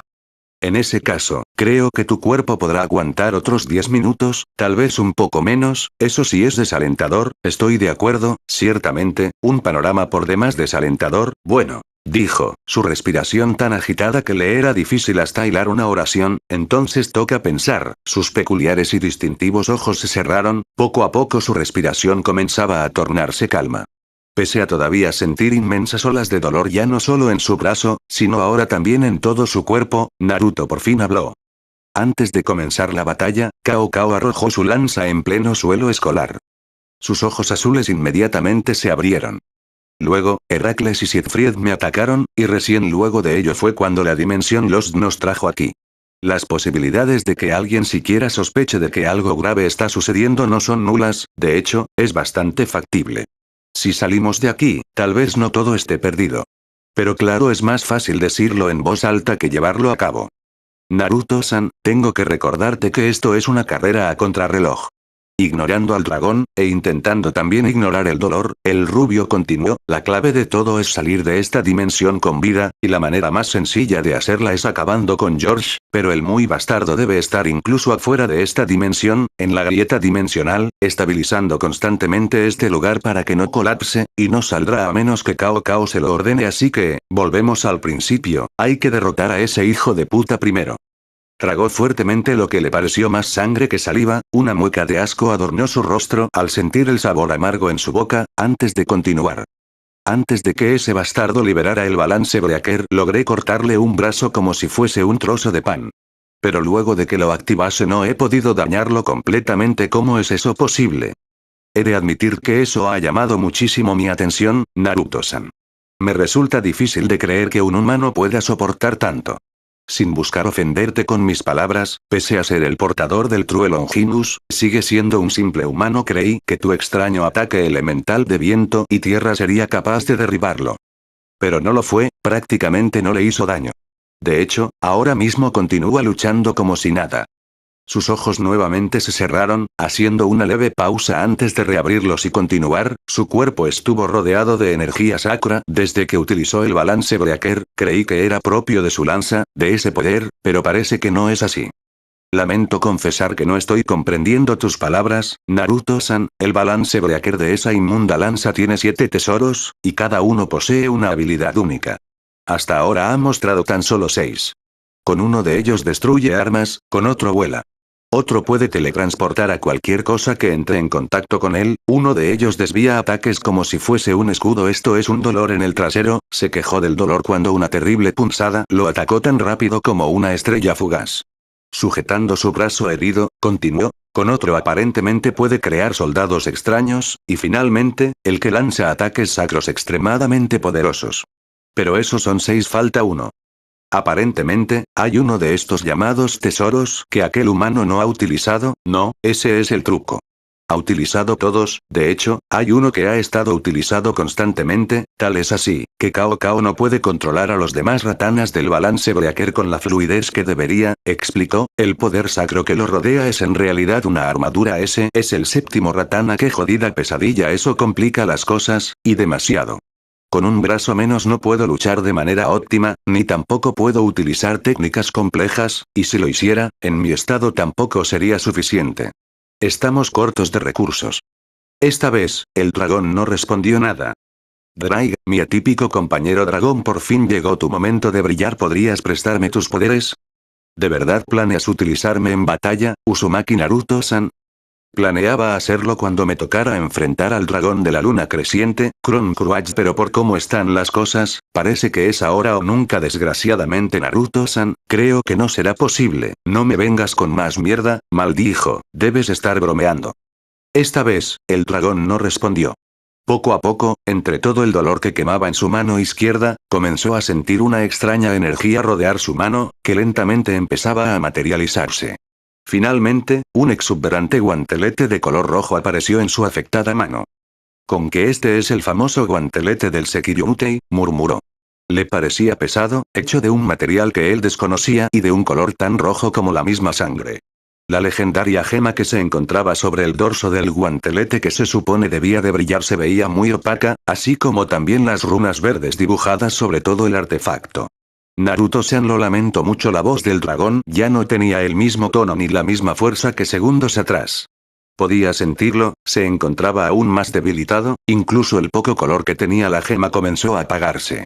En ese caso, creo que tu cuerpo podrá aguantar otros 10 minutos, tal vez un poco menos. Eso sí es desalentador, estoy de acuerdo, ciertamente, un panorama por demás desalentador. Bueno, dijo, su respiración tan agitada que le era difícil hasta hilar una oración. Entonces toca pensar. Sus peculiares y distintivos ojos se cerraron, poco a poco su respiración comenzaba a tornarse calma. Pese a todavía sentir inmensas olas de dolor ya no solo en su brazo, sino ahora también en todo su cuerpo, Naruto por fin habló. Antes de comenzar la batalla, Cao Cao arrojó su lanza en pleno suelo escolar. Sus ojos azules inmediatamente se abrieron. Luego, Heracles y Siegfried me atacaron, y recién luego de ello fue cuando la dimensión Lost nos trajo aquí. Las posibilidades de que alguien siquiera sospeche de que algo grave está sucediendo no son nulas, de hecho, es bastante factible. Si salimos de aquí, tal vez no todo esté perdido. Pero claro, es más fácil decirlo en voz alta que llevarlo a cabo. Naruto-san, tengo que recordarte que esto es una carrera a contrarreloj. Ignorando al dragón, e intentando también ignorar el dolor, el rubio continuó, la clave de todo es salir de esta dimensión con vida, y la manera más sencilla de hacerla es acabando con George, pero el muy bastardo debe estar incluso afuera de esta dimensión, en la grieta dimensional, estabilizando constantemente este lugar para que no colapse, y no saldrá a menos que Cao Cao se lo ordene, así que, volvemos al principio, hay que derrotar a ese hijo de puta primero. Tragó fuertemente lo que le pareció más sangre que saliva, una mueca de asco adornó su rostro al sentir el sabor amargo en su boca. Antes de continuar. Antes de que ese bastardo liberara el balance breaker, logré cortarle un brazo como si fuese un trozo de pan. Pero luego de que lo activase no he podido dañarlo completamente. ¿Cómo es eso posible? He de admitir que eso ha llamado muchísimo mi atención, Naruto-san. Me resulta difícil de creer que un humano pueda soportar tanto. Sin buscar ofenderte con mis palabras, pese a ser el portador del True Longinus, sigue siendo un simple humano. Creí que tu extraño ataque elemental de viento y tierra sería capaz de derribarlo. Pero no lo fue, prácticamente no le hizo daño. De hecho, ahora mismo continúa luchando como si nada. Sus ojos nuevamente se cerraron, haciendo una leve pausa antes de reabrirlos y continuar. Su cuerpo estuvo rodeado de energía sacra desde que utilizó el balance breaker. Creí que era propio de su lanza, de ese poder, pero parece que no es así. Lamento confesar que no estoy comprendiendo tus palabras, Naruto-san. El balance breaker de esa inmunda lanza tiene 7 tesoros, y cada uno posee una habilidad única. Hasta ahora ha mostrado tan solo 6. Con uno de ellos destruye armas, con otro vuela. Otro puede teletransportar a cualquier cosa que entre en contacto con él, uno de ellos desvía ataques como si fuese un escudo. Esto es un dolor en el trasero. Se quejó del dolor cuando una terrible punzada lo atacó tan rápido como una estrella fugaz. Sujetando su brazo herido, continuó, con otro aparentemente puede crear soldados extraños, y finalmente, el que lanza ataques sacros extremadamente poderosos. Pero esos son 6, falta uno. Aparentemente, hay uno de estos llamados tesoros que aquel humano no ha utilizado. No, ese es el truco. Ha utilizado todos, de hecho, hay uno que ha estado utilizado constantemente, tal es así, que Cao Cao no puede controlar a los demás ratanas del balance breaker con la fluidez que debería, explicó. El poder sacro que lo rodea es en realidad una armadura. Ese es el séptimo ratana. Qué jodida pesadilla, eso complica las cosas, y demasiado. Con un brazo menos no puedo luchar de manera óptima, ni tampoco puedo utilizar técnicas complejas, y si lo hiciera, en mi estado tampoco sería suficiente. Estamos cortos de recursos. Esta vez, el dragón no respondió nada. Draig, mi atípico compañero dragón, por fin llegó tu momento de brillar. ¿Podrías prestarme tus poderes? ¿De verdad planeas utilizarme en batalla, Uzumaki Naruto-san? Planeaba hacerlo cuando me tocara enfrentar al dragón de la luna creciente, Kronkruach, pero por cómo están las cosas, parece que es ahora o nunca. Desgraciadamente, Naruto-san, creo que no será posible. No me vengas con más mierda, maldijo, debes estar bromeando. Esta vez, el dragón no respondió. Poco a poco, entre todo el dolor que quemaba en su mano izquierda, comenzó a sentir una extraña energía rodear su mano, que lentamente empezaba a materializarse. Finalmente, un exuberante guantelete de color rojo apareció en su afectada mano. «Con que este es el famoso guantelete del Sekiryutei», murmuró. Le parecía pesado, hecho de un material que él desconocía y de un color tan rojo como la misma sangre. La legendaria gema que se encontraba sobre el dorso del guantelete, que se supone debía de brillar, se veía muy opaca, así como también las runas verdes dibujadas sobre todo el artefacto. Naruto-san, lo lamento mucho. La voz del dragón ya no tenía el mismo tono ni la misma fuerza que segundos atrás. Podía sentirlo, se encontraba aún más debilitado, incluso el poco color que tenía la gema comenzó a apagarse.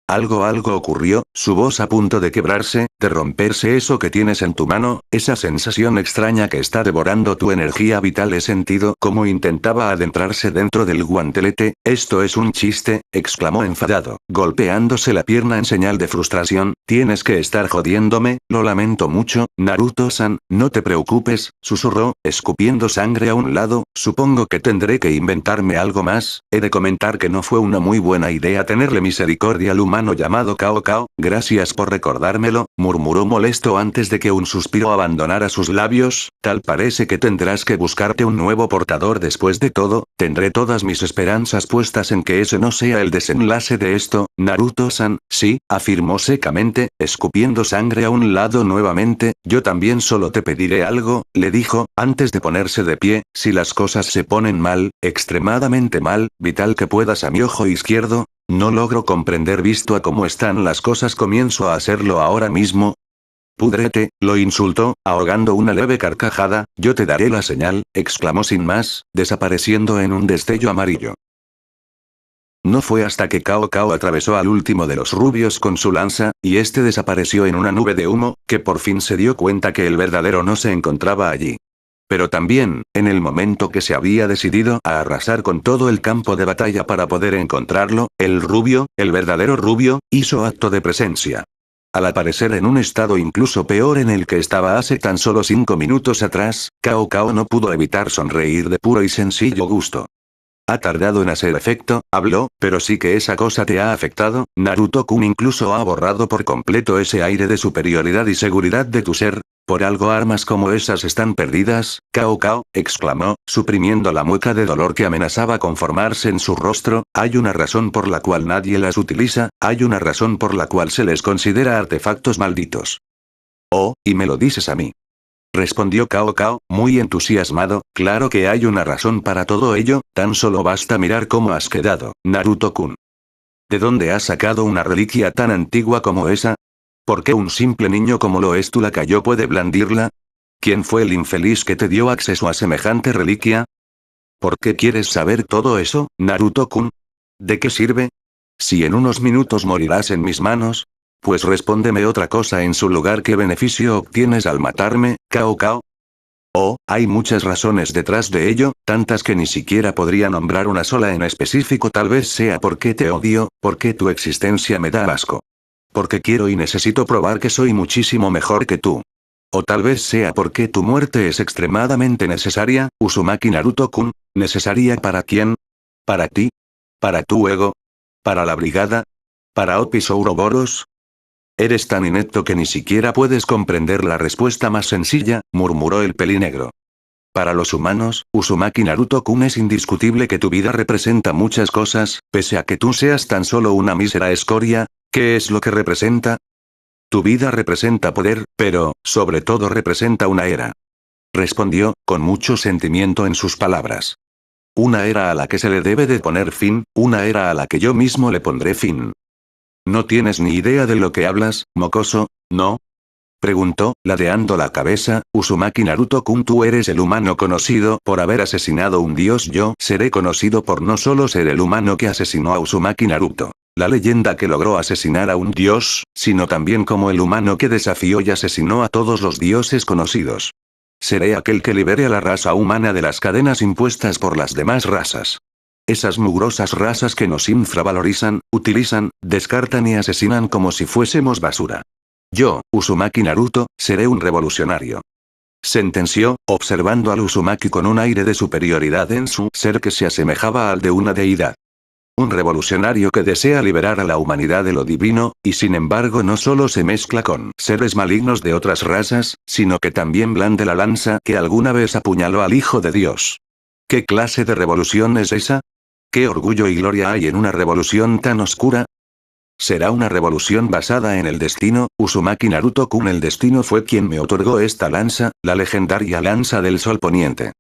Algo ocurrió, su voz a punto de quebrarse, de romperse. Eso que tienes en tu mano, esa sensación extraña que está devorando tu energía vital. He sentido cómo intentaba adentrarse dentro del guantelete. Esto es un chiste, exclamó enfadado, golpeándose la pierna en señal de frustración. Tienes que estar jodiéndome, lo lamento mucho, Naruto-san, no te preocupes, susurró, escupiendo sangre a un lado. Supongo que tendré que inventarme algo más. He de comentar que no fue una muy buena idea tenerle misericordia al humano llamado Cao Cao. Gracias por recordármelo, murmuró molesto antes de que un suspiro abandonara sus labios. Tal parece que tendrás que buscarte un nuevo portador. Después de todo, tendré todas mis esperanzas puestas en que ese no sea el desenlace de esto, Naruto-san. Sí, afirmó secamente, escupiendo sangre a un lado nuevamente. Yo también solo te pediré algo, le dijo, antes de ponerse de pie. Si las cosas se ponen mal, extremadamente mal, vital que puedas a mi ojo izquierdo. No logro comprender. Visto a cómo están las cosas, comienzo a hacerlo ahora mismo. Púdrete, lo insultó, ahogando una leve carcajada. Yo te daré la señal, exclamó sin más, desapareciendo en un destello amarillo. No fue hasta que Cao Cao atravesó al último de los rubios con su lanza, y este desapareció en una nube de humo, que por fin se dio cuenta que el verdadero no se encontraba allí. Pero también, en el momento que se había decidido a arrasar con todo el campo de batalla para poder encontrarlo, el rubio, el verdadero rubio, hizo acto de presencia. Al aparecer en un estado incluso peor en el que estaba hace tan solo 5 minutos atrás, Cao Cao no pudo evitar sonreír de puro y sencillo gusto. Ha tardado en hacer efecto, habló, pero sí que esa cosa te ha afectado. Naruto-kun incluso ha borrado por completo ese aire de superioridad y seguridad de tu ser. Por algo armas como esas están perdidas, Cao Cao, exclamó, suprimiendo la mueca de dolor que amenazaba con formarse en su rostro. Hay una razón por la cual nadie las utiliza, hay una razón por la cual se les considera artefactos malditos. Oh, ¿y me lo dices a mí?, respondió Cao Cao, muy entusiasmado. Claro que hay una razón para todo ello, tan solo basta mirar cómo has quedado, Naruto-kun. ¿De dónde has sacado una reliquia tan antigua como esa? ¿Por qué un simple niño como lo es tu lacayo puede blandirla? ¿Quién fue el infeliz que te dio acceso a semejante reliquia? ¿Por qué quieres saber todo eso, Naruto-kun? ¿De qué sirve? Si en unos minutos morirás en mis manos, pues respóndeme otra cosa en su lugar. ¿Qué beneficio obtienes al matarme, Cao Cao? Oh, hay muchas razones detrás de ello, tantas que ni siquiera podría nombrar una sola en específico. Tal vez sea porque te odio, porque tu existencia me da asco. Porque quiero y necesito probar que soy muchísimo mejor que tú. O tal vez sea porque tu muerte es extremadamente necesaria, Uzumaki Naruto-kun. ¿Necesaria para quién? ¿Para ti? ¿Para tu ego? ¿Para la brigada? ¿Para Opis Ouroboros? Eres tan inepto que ni siquiera puedes comprender la respuesta más sencilla, murmuró el pelinegro. Para los humanos, Uzumaki Naruto-kun, es indiscutible que tu vida representa muchas cosas, pese a que tú seas tan solo una mísera escoria. ¿Qué es lo que representa? Tu vida representa poder, pero, sobre todo representa una era. Respondió, con mucho sentimiento en sus palabras. Una era a la que se le debe de poner fin, una era a la que yo mismo le pondré fin. No tienes ni idea de lo que hablas, mocoso, ¿no? Preguntó, ladeando la cabeza. Uzumaki Naruto-kun, tú eres el humano conocido por haber asesinado un dios. Yo seré conocido por no solo ser el humano que asesinó a Uzumaki Naruto, la leyenda que logró asesinar a un dios, sino también como el humano que desafió y asesinó a todos los dioses conocidos. Seré aquel que libere a la raza humana de las cadenas impuestas por las demás razas. Esas mugrosas razas que nos infravalorizan, utilizan, descartan y asesinan como si fuésemos basura. Yo, Uzumaki Naruto, seré un revolucionario. Sentenció, observando al Uzumaki con un aire de superioridad en su ser que se asemejaba al de una deidad. Un revolucionario que desea liberar a la humanidad de lo divino, y sin embargo no solo se mezcla con seres malignos de otras razas, sino que también blande la lanza que alguna vez apuñaló al Hijo de Dios. ¿Qué clase de revolución es esa? ¿Qué orgullo y gloria hay en una revolución tan oscura? Será una revolución basada en el destino. Uzumaki Naruto-kun, el destino fue quien me otorgó esta lanza, la legendaria lanza del sol poniente.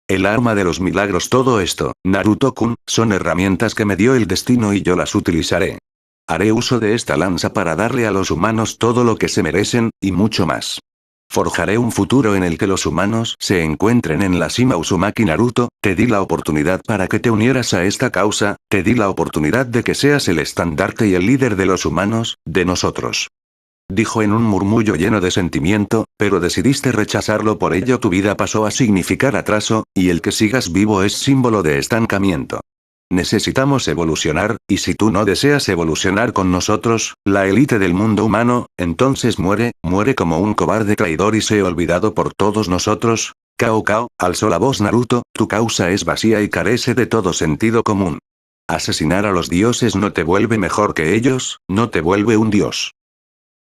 El arma de los milagros. Todo esto, Naruto-kun, son herramientas que me dio el destino y yo las utilizaré. Haré uso de esta lanza para darle a los humanos todo lo que se merecen, y mucho más. Forjaré un futuro en el que los humanos se encuentren en la cima. Uzumaki Naruto, te di la oportunidad para que te unieras a esta causa, te di la oportunidad de que seas el estandarte y el líder de los humanos, de nosotros. Dijo en un murmullo lleno de sentimiento, pero decidiste rechazarlo, por ello tu vida pasó a significar atraso, y el que sigas vivo es símbolo de estancamiento. Necesitamos evolucionar, y si tú no deseas evolucionar con nosotros, la élite del mundo humano, entonces muere como un cobarde traidor y sé olvidado por todos nosotros. Cao Cao, alzó la voz Naruto, tu causa es vacía y carece de todo sentido común. Asesinar a los dioses no te vuelve mejor que ellos, no te vuelve un dios.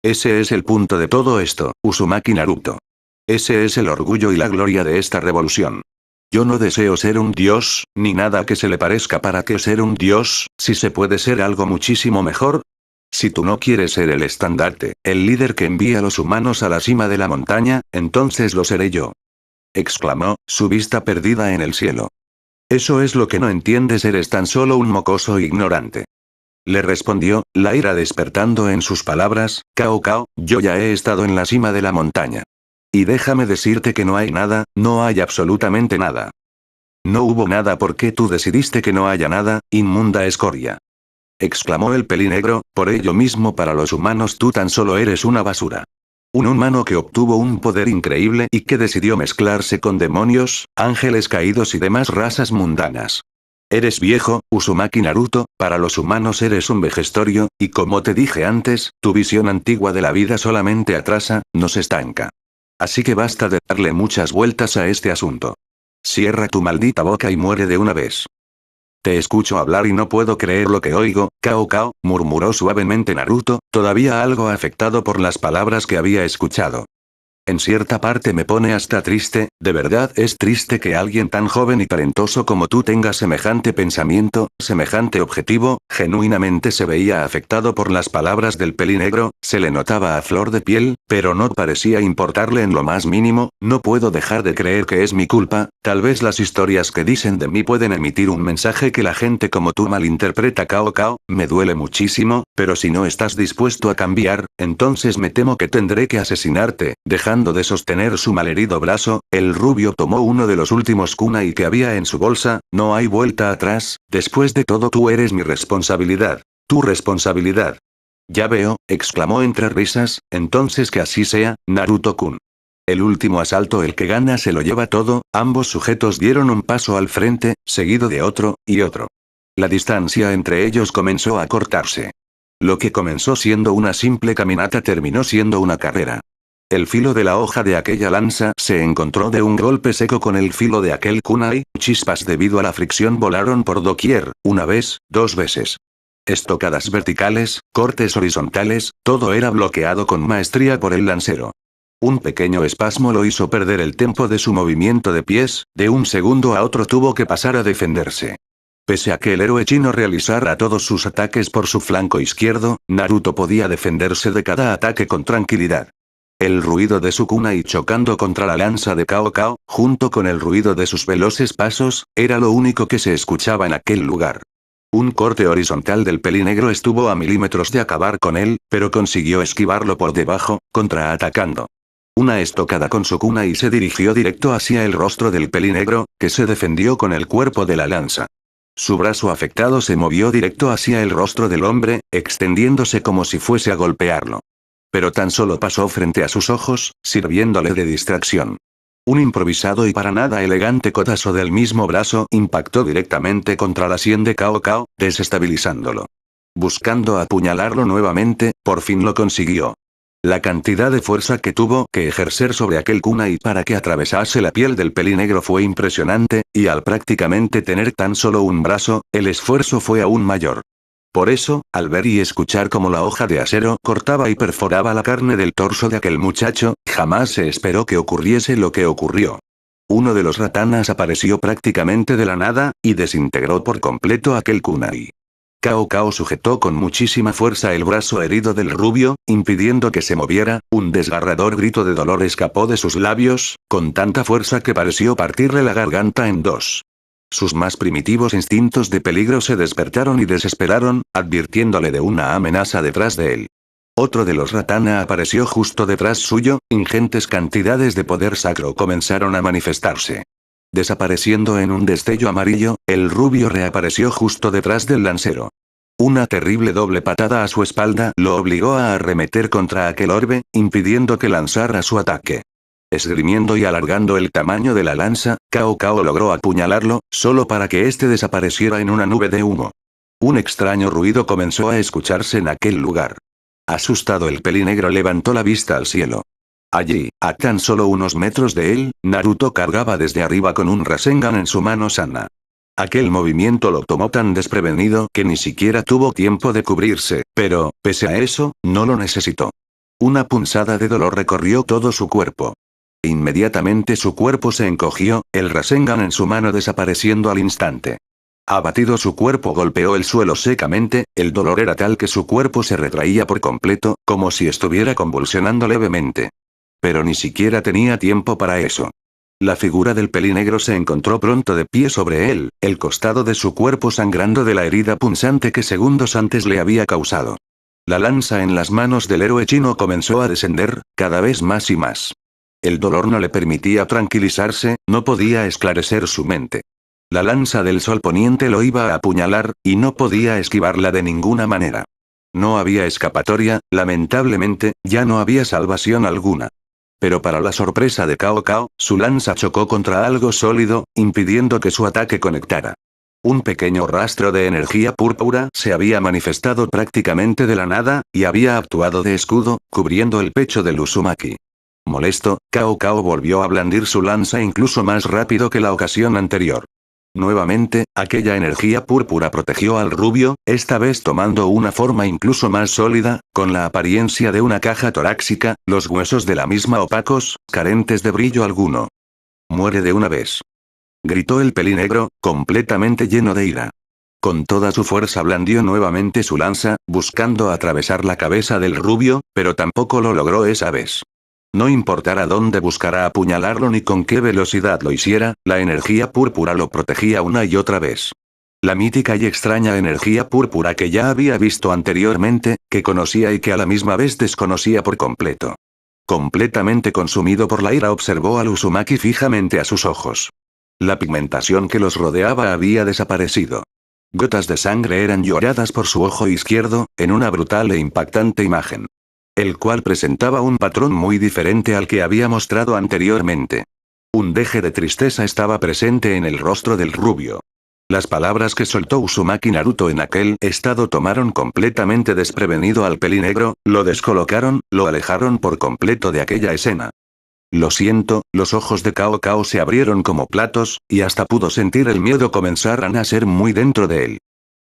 Ese es el punto de todo esto, Uzumaki Naruto. Ese es el orgullo y la gloria de esta revolución. Yo no deseo ser un dios, ni nada que se le parezca. ¿Para qué ser un dios, si se puede ser algo muchísimo mejor? Si tú no quieres ser el estandarte, el líder que envía a los humanos a la cima de la montaña, entonces lo seré yo. Exclamó, su vista perdida en el cielo. Eso es lo que no entiendes, eres tan solo un mocoso ignorante. Le respondió, la ira despertando en sus palabras, Cao Cao, yo ya he estado en la cima de la montaña. Y déjame decirte que no hay nada, no hay absolutamente nada. No hubo nada porque tú decidiste que no haya nada, inmunda escoria. Exclamó el pelinegro, por ello mismo para los humanos tú tan solo eres una basura. Un humano que obtuvo un poder increíble y que decidió mezclarse con demonios, ángeles caídos y demás razas mundanas. Eres viejo, Uzumaki Naruto, para los humanos eres un vejestorio, y como te dije antes, tu visión antigua de la vida solamente atrasa, nos estanca. Así que basta de darle muchas vueltas a este asunto. Cierra tu maldita boca y muere de una vez. Te escucho hablar y no puedo creer lo que oigo, Cao Cao, murmuró suavemente Naruto, todavía algo afectado por las palabras que había escuchado. En cierta parte me pone hasta triste, de verdad es triste que alguien tan joven y talentoso como tú tenga semejante pensamiento, semejante objetivo. Genuinamente se veía afectado por las palabras del pelinegro, se le notaba a flor de piel, pero no parecía importarle en lo más mínimo. No puedo dejar de creer que es mi culpa, tal vez las historias que dicen de mí pueden emitir un mensaje que la gente como tú malinterpreta. Cao Cao, me duele muchísimo, pero si no estás dispuesto a cambiar, entonces me temo que tendré que asesinarte. Dejando de sostener su malherido brazo, el rubio tomó uno de los últimos kunai que había en su bolsa. No hay vuelta atrás, después de todo tú eres mi responsabilidad. Tu responsabilidad. Ya veo, exclamó entre risas, entonces que así sea, Naruto-kun. El último asalto, el que gana se lo lleva todo. Ambos sujetos dieron un paso al frente, seguido de otro, y otro. La distancia entre ellos comenzó a cortarse. Lo que comenzó siendo una simple caminata terminó siendo una carrera. El filo de la hoja de aquella lanza se encontró de un golpe seco con el filo de aquel kunai, chispas debido a la fricción volaron por doquier, una vez, dos veces. Estocadas verticales, cortes horizontales, todo era bloqueado con maestría por el lancero. Un pequeño espasmo lo hizo perder el tempo de su movimiento de pies, de un segundo a otro tuvo que pasar a defenderse. Pese a que el héroe chino realizara todos sus ataques por su flanco izquierdo, Naruto podía defenderse de cada ataque con tranquilidad. El ruido de su kunai chocando contra la lanza de Cao Cao, junto con el ruido de sus veloces pasos, era lo único que se escuchaba en aquel lugar. Un corte horizontal del pelinegro estuvo a milímetros de acabar con él, pero consiguió esquivarlo por debajo, contraatacando. Una estocada con su kunai se dirigió directo hacia el rostro del pelinegro, que se defendió con el cuerpo de la lanza. Su brazo afectado se movió directo hacia el rostro del hombre, extendiéndose como si fuese a golpearlo. Pero tan solo pasó frente a sus ojos, sirviéndole de distracción. Un improvisado y para nada elegante codazo del mismo brazo impactó directamente contra la sien de Cao Cao, desestabilizándolo. Buscando apuñalarlo nuevamente, por fin lo consiguió. La cantidad de fuerza que tuvo que ejercer sobre aquel kunai para que atravesase la piel del pelinegro fue impresionante, y al prácticamente tener tan solo un brazo, el esfuerzo fue aún mayor. Por eso, al ver y escuchar cómo la hoja de acero cortaba y perforaba la carne del torso de aquel muchacho, jamás se esperó que ocurriese lo que ocurrió. Uno de los ratanas apareció prácticamente de la nada, y desintegró por completo aquel kunai. Cao Cao sujetó con muchísima fuerza el brazo herido del rubio, impidiendo que se moviera. Un desgarrador grito de dolor escapó de sus labios, con tanta fuerza que pareció partirle la garganta en dos. Sus más primitivos instintos de peligro se despertaron y desesperaron, advirtiéndole de una amenaza detrás de él. Otro de los ratana apareció justo detrás suyo, ingentes cantidades de poder sacro comenzaron a manifestarse. Desapareciendo en un destello amarillo, el rubio reapareció justo detrás del lancero. Una terrible doble patada a su espalda lo obligó a arremeter contra aquel orbe, impidiendo que lanzara su ataque. Esgrimiendo y alargando el tamaño de la lanza, Cao Cao logró apuñalarlo, solo para que éste desapareciera en una nube de humo. Un extraño ruido comenzó a escucharse en aquel lugar. Asustado, el pelinegro levantó la vista al cielo. Allí, a tan solo unos metros de él, Naruto cargaba desde arriba con un Rasengan en su mano sana. Aquel movimiento lo tomó tan desprevenido que ni siquiera tuvo tiempo de cubrirse, pero, pese a eso, no lo necesitó. Una punzada de dolor recorrió todo su cuerpo. Inmediatamente su cuerpo se encogió, el Rasengan en su mano desapareciendo al instante. Abatido, su cuerpo golpeó el suelo secamente, el dolor era tal que su cuerpo se retraía por completo, como si estuviera convulsionando levemente. Pero ni siquiera tenía tiempo para eso. La figura del pelinegro se encontró pronto de pie sobre él, el costado de su cuerpo sangrando de la herida punzante que segundos antes le había causado. La lanza en las manos del héroe chino comenzó a descender, cada vez más y más. El dolor no le permitía tranquilizarse, no podía esclarecer su mente. La lanza del sol poniente lo iba a apuñalar, y no podía esquivarla de ninguna manera. No había escapatoria, lamentablemente, ya no había salvación alguna. Pero para la sorpresa de Cao Cao, su lanza chocó contra algo sólido, impidiendo que su ataque conectara. Un pequeño rastro de energía púrpura se había manifestado prácticamente de la nada, y había actuado de escudo, cubriendo el pecho del Uzumaki. Molesto, Cao Cao volvió a blandir su lanza incluso más rápido que la ocasión anterior. Nuevamente, aquella energía púrpura protegió al rubio, esta vez tomando una forma incluso más sólida, con la apariencia de una caja torácica, los huesos de la misma opacos, carentes de brillo alguno. «Muere de una vez», gritó el pelinegro, completamente lleno de ira. Con toda su fuerza blandió nuevamente su lanza, buscando atravesar la cabeza del rubio, pero tampoco lo logró esa vez. No importara dónde buscara apuñalarlo ni con qué velocidad lo hiciera, la energía púrpura lo protegía una y otra vez. La mítica y extraña energía púrpura que ya había visto anteriormente, que conocía y que a la misma vez desconocía por completo. Completamente consumido por la ira, observó al Uzumaki fijamente a sus ojos. La pigmentación que los rodeaba había desaparecido. Gotas de sangre eran lloradas por su ojo izquierdo, en una brutal e impactante imagen. El cual presentaba un patrón muy diferente al que había mostrado anteriormente. Un deje de tristeza estaba presente en el rostro del rubio. Las palabras que soltó Uzumaki Naruto en aquel estado tomaron completamente desprevenido al pelinegro, lo descolocaron, lo alejaron por completo de aquella escena. Lo siento, los ojos de Cao Cao se abrieron como platos, y hasta pudo sentir el miedo comenzar a nacer muy dentro de él.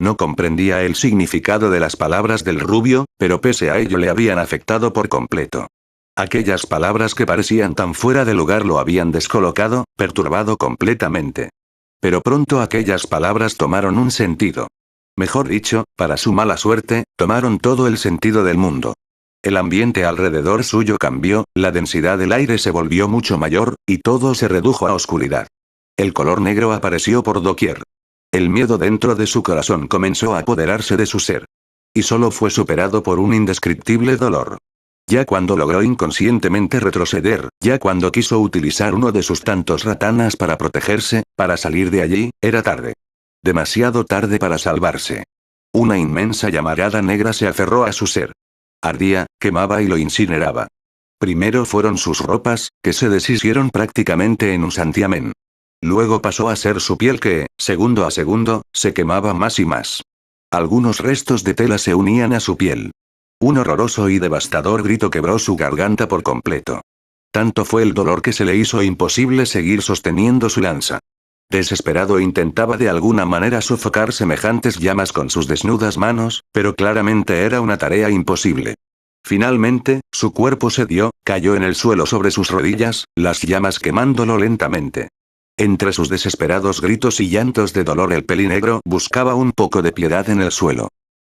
No comprendía el significado de las palabras del rubio, pero pese a ello le habían afectado por completo. Aquellas palabras que parecían tan fuera de lugar lo habían descolocado, perturbado completamente. Pero pronto aquellas palabras tomaron un sentido. Mejor dicho, para su mala suerte, tomaron todo el sentido del mundo. El ambiente alrededor suyo cambió, la densidad del aire se volvió mucho mayor, y todo se redujo a oscuridad. El color negro apareció por doquier. El miedo dentro de su corazón comenzó a apoderarse de su ser. Y solo fue superado por un indescriptible dolor. Ya cuando logró inconscientemente retroceder, ya cuando quiso utilizar uno de sus tantos ratanas para protegerse, para salir de allí, era tarde. Demasiado tarde para salvarse. Una inmensa llamarada negra se aferró a su ser. Ardía, quemaba y lo incineraba. Primero fueron sus ropas, que se deshicieron prácticamente en un santiamén. Luego pasó a ser su piel que, segundo a segundo, se quemaba más y más. Algunos restos de tela se unían a su piel. Un horroroso y devastador grito quebró su garganta por completo. Tanto fue el dolor que se le hizo imposible seguir sosteniendo su lanza. Desesperado intentaba de alguna manera sofocar semejantes llamas con sus desnudas manos, pero claramente era una tarea imposible. Finalmente, su cuerpo cedió, cayó en el suelo sobre sus rodillas, las llamas quemándolo lentamente. Entre sus desesperados gritos y llantos de dolor el pelinegro buscaba un poco de piedad en el suelo.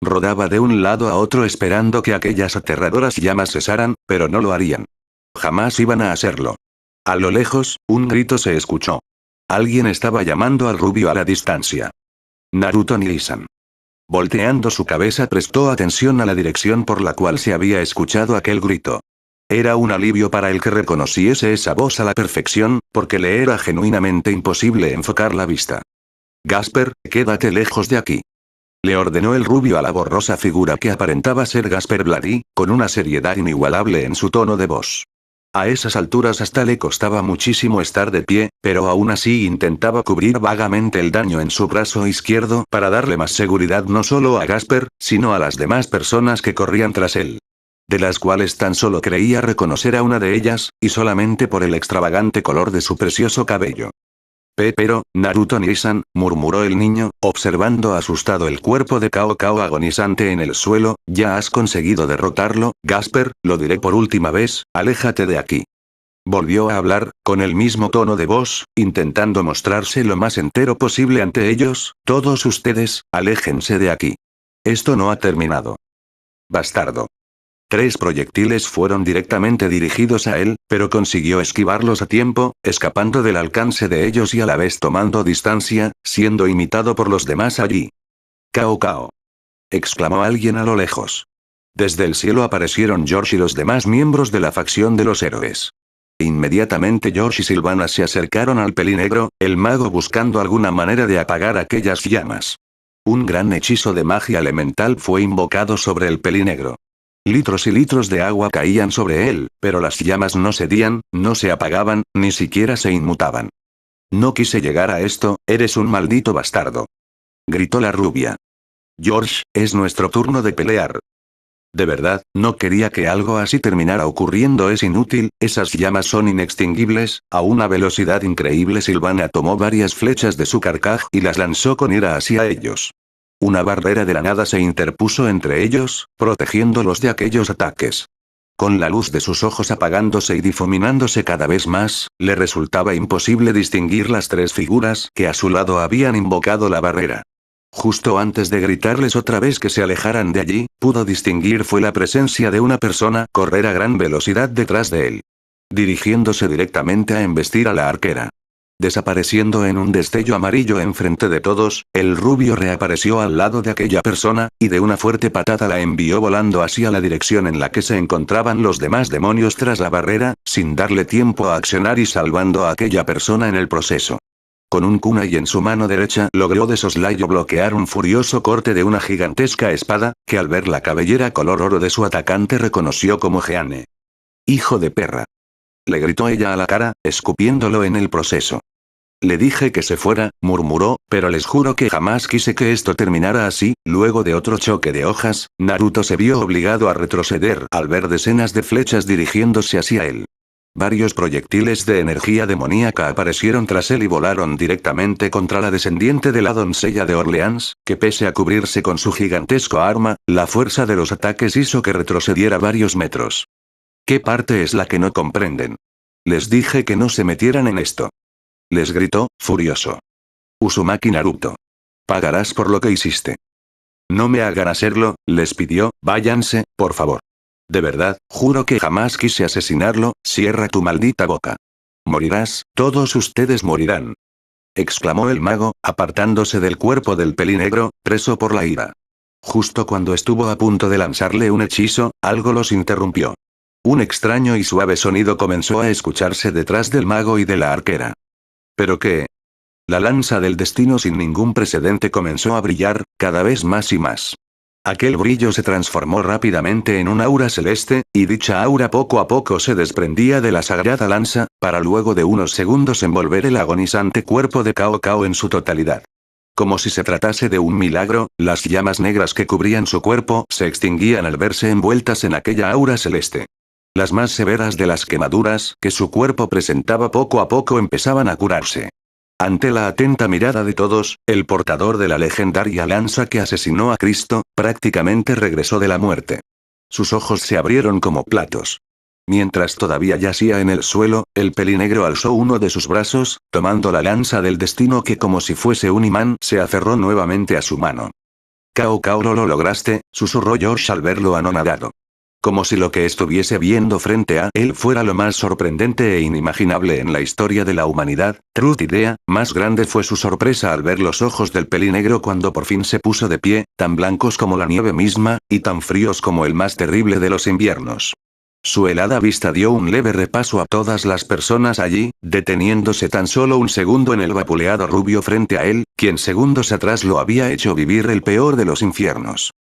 Rodaba de un lado a otro esperando que aquellas aterradoras llamas cesaran, pero no lo harían. Jamás iban a hacerlo. A lo lejos, un grito se escuchó. Alguien estaba llamando al rubio a la distancia. Naruto Niisan. Volteando su cabeza prestó atención a la dirección por la cual se había escuchado aquel grito. Era un alivio para el que reconociese esa voz a la perfección, porque le era genuinamente imposible enfocar la vista. Gasper, quédate lejos de aquí. Le ordenó el rubio a la borrosa figura que aparentaba ser Gasper Bloody, con una seriedad inigualable en su tono de voz. A esas alturas hasta le costaba muchísimo estar de pie, pero aún así intentaba cubrir vagamente el daño en su brazo izquierdo para darle más seguridad no solo a Gasper, sino a las demás personas que corrían tras él. De las cuales tan solo creía reconocer a una de ellas, y solamente por el extravagante color de su precioso cabello. Pero, Naruto Niisan, murmuró el niño, observando asustado el cuerpo de Cao Cao agonizante en el suelo, ya has conseguido derrotarlo, Gasper, lo diré por última vez, aléjate de aquí. Volvió a hablar, con el mismo tono de voz, intentando mostrarse lo más entero posible ante ellos, todos ustedes, aléjense de aquí. Esto no ha terminado. Bastardo. 3 proyectiles fueron directamente dirigidos a él, pero consiguió esquivarlos a tiempo, escapando del alcance de ellos y a la vez tomando distancia, siendo imitado por los demás allí. «Cao Cao», exclamó alguien a lo lejos. Desde el cielo aparecieron George y los demás miembros de la facción de los héroes. Inmediatamente George y Sylvana se acercaron al pelinegro, el mago buscando alguna manera de apagar aquellas llamas. Un gran hechizo de magia elemental fue invocado sobre el pelinegro. Litros y litros de agua caían sobre él, pero las llamas no cedían, no se apagaban, ni siquiera se inmutaban. No quise llegar a esto, eres un maldito bastardo. Gritó la rubia. George, es nuestro turno de pelear. De verdad, no quería que algo así terminara ocurriendo, es inútil, esas llamas son inextinguibles, a una velocidad increíble. Sylvana tomó varias flechas de su carcaj y las lanzó con ira hacia ellos. Una barrera de la nada se interpuso entre ellos, protegiéndolos de aquellos ataques. Con la luz de sus ojos apagándose y difuminándose cada vez más, le resultaba imposible distinguir las 3 figuras que a su lado habían invocado la barrera. Justo antes de gritarles otra vez que se alejaran de allí, pudo distinguir fue la presencia de una persona correr a gran velocidad detrás de él. Dirigiéndose directamente a embestir a la arquera. Desapareciendo en un destello amarillo enfrente de todos, el rubio reapareció al lado de aquella persona, y de una fuerte patada la envió volando hacia la dirección en la que se encontraban los demás demonios tras la barrera, sin darle tiempo a accionar y salvando a aquella persona en el proceso. Con un kunai en su mano derecha logró de soslayo bloquear un furioso corte de una gigantesca espada, que al ver la cabellera color oro de su atacante reconoció como Jeane. «Hijo de perra», le gritó ella a la cara, escupiéndolo en el proceso. «Le dije que se fuera», murmuró, «pero les juro que jamás quise que esto terminara así». Luego de otro choque de hojas, Naruto se vio obligado a retroceder al ver decenas de flechas dirigiéndose hacia él. Varios proyectiles de energía demoníaca aparecieron tras él y volaron directamente contra la descendiente de la doncella de Orleans, que pese a cubrirse con su gigantesco arma, la fuerza de los ataques hizo que retrocediera varios metros. ¿Qué parte es la que no comprenden? Les dije que no se metieran en esto. Les gritó, furioso. Uzumaki Naruto. Pagarás por lo que hiciste. No me hagan hacerlo, les pidió, váyanse, por favor. De verdad, juro que jamás quise asesinarlo, cierra tu maldita boca. Morirás, todos ustedes morirán. Exclamó el mago, apartándose del cuerpo del pelinegro, preso por la ira. Justo cuando estuvo a punto de lanzarle un hechizo, algo los interrumpió. Un extraño y suave sonido comenzó a escucharse detrás del mago y de la arquera. ¿Pero qué? La lanza del destino sin ningún precedente comenzó a brillar, cada vez más y más. Aquel brillo se transformó rápidamente en un aura celeste, y dicha aura poco a poco se desprendía de la sagrada lanza, para luego de unos segundos envolver el agonizante cuerpo de Cao Cao en su totalidad. Como si se tratase de un milagro, las llamas negras que cubrían su cuerpo se extinguían al verse envueltas en aquella aura celeste. Las más severas de las quemaduras que su cuerpo presentaba poco a poco empezaban a curarse. Ante la atenta mirada de todos, el portador de la legendaria lanza que asesinó a Cristo, prácticamente regresó de la muerte. Sus ojos se abrieron como platos. Mientras todavía yacía en el suelo, el pelinegro alzó uno de sus brazos, tomando la lanza del destino que como si fuese un imán se aferró nuevamente a su mano. Cao Cao, lo lograste, susurró George al verlo anonadado. Como si lo que estuviese viendo frente a él fuera lo más sorprendente e inimaginable en la historia de la humanidad, Truth Idea, más grande fue su sorpresa al ver los ojos del pelinegro cuando por fin se puso de pie, tan blancos como la nieve misma, y tan fríos como el más terrible de los inviernos. Su helada vista dio un leve repaso a todas las personas allí, deteniéndose tan solo un segundo en el vapuleado rubio frente a él, quien segundos atrás lo había hecho vivir el peor de los infiernos.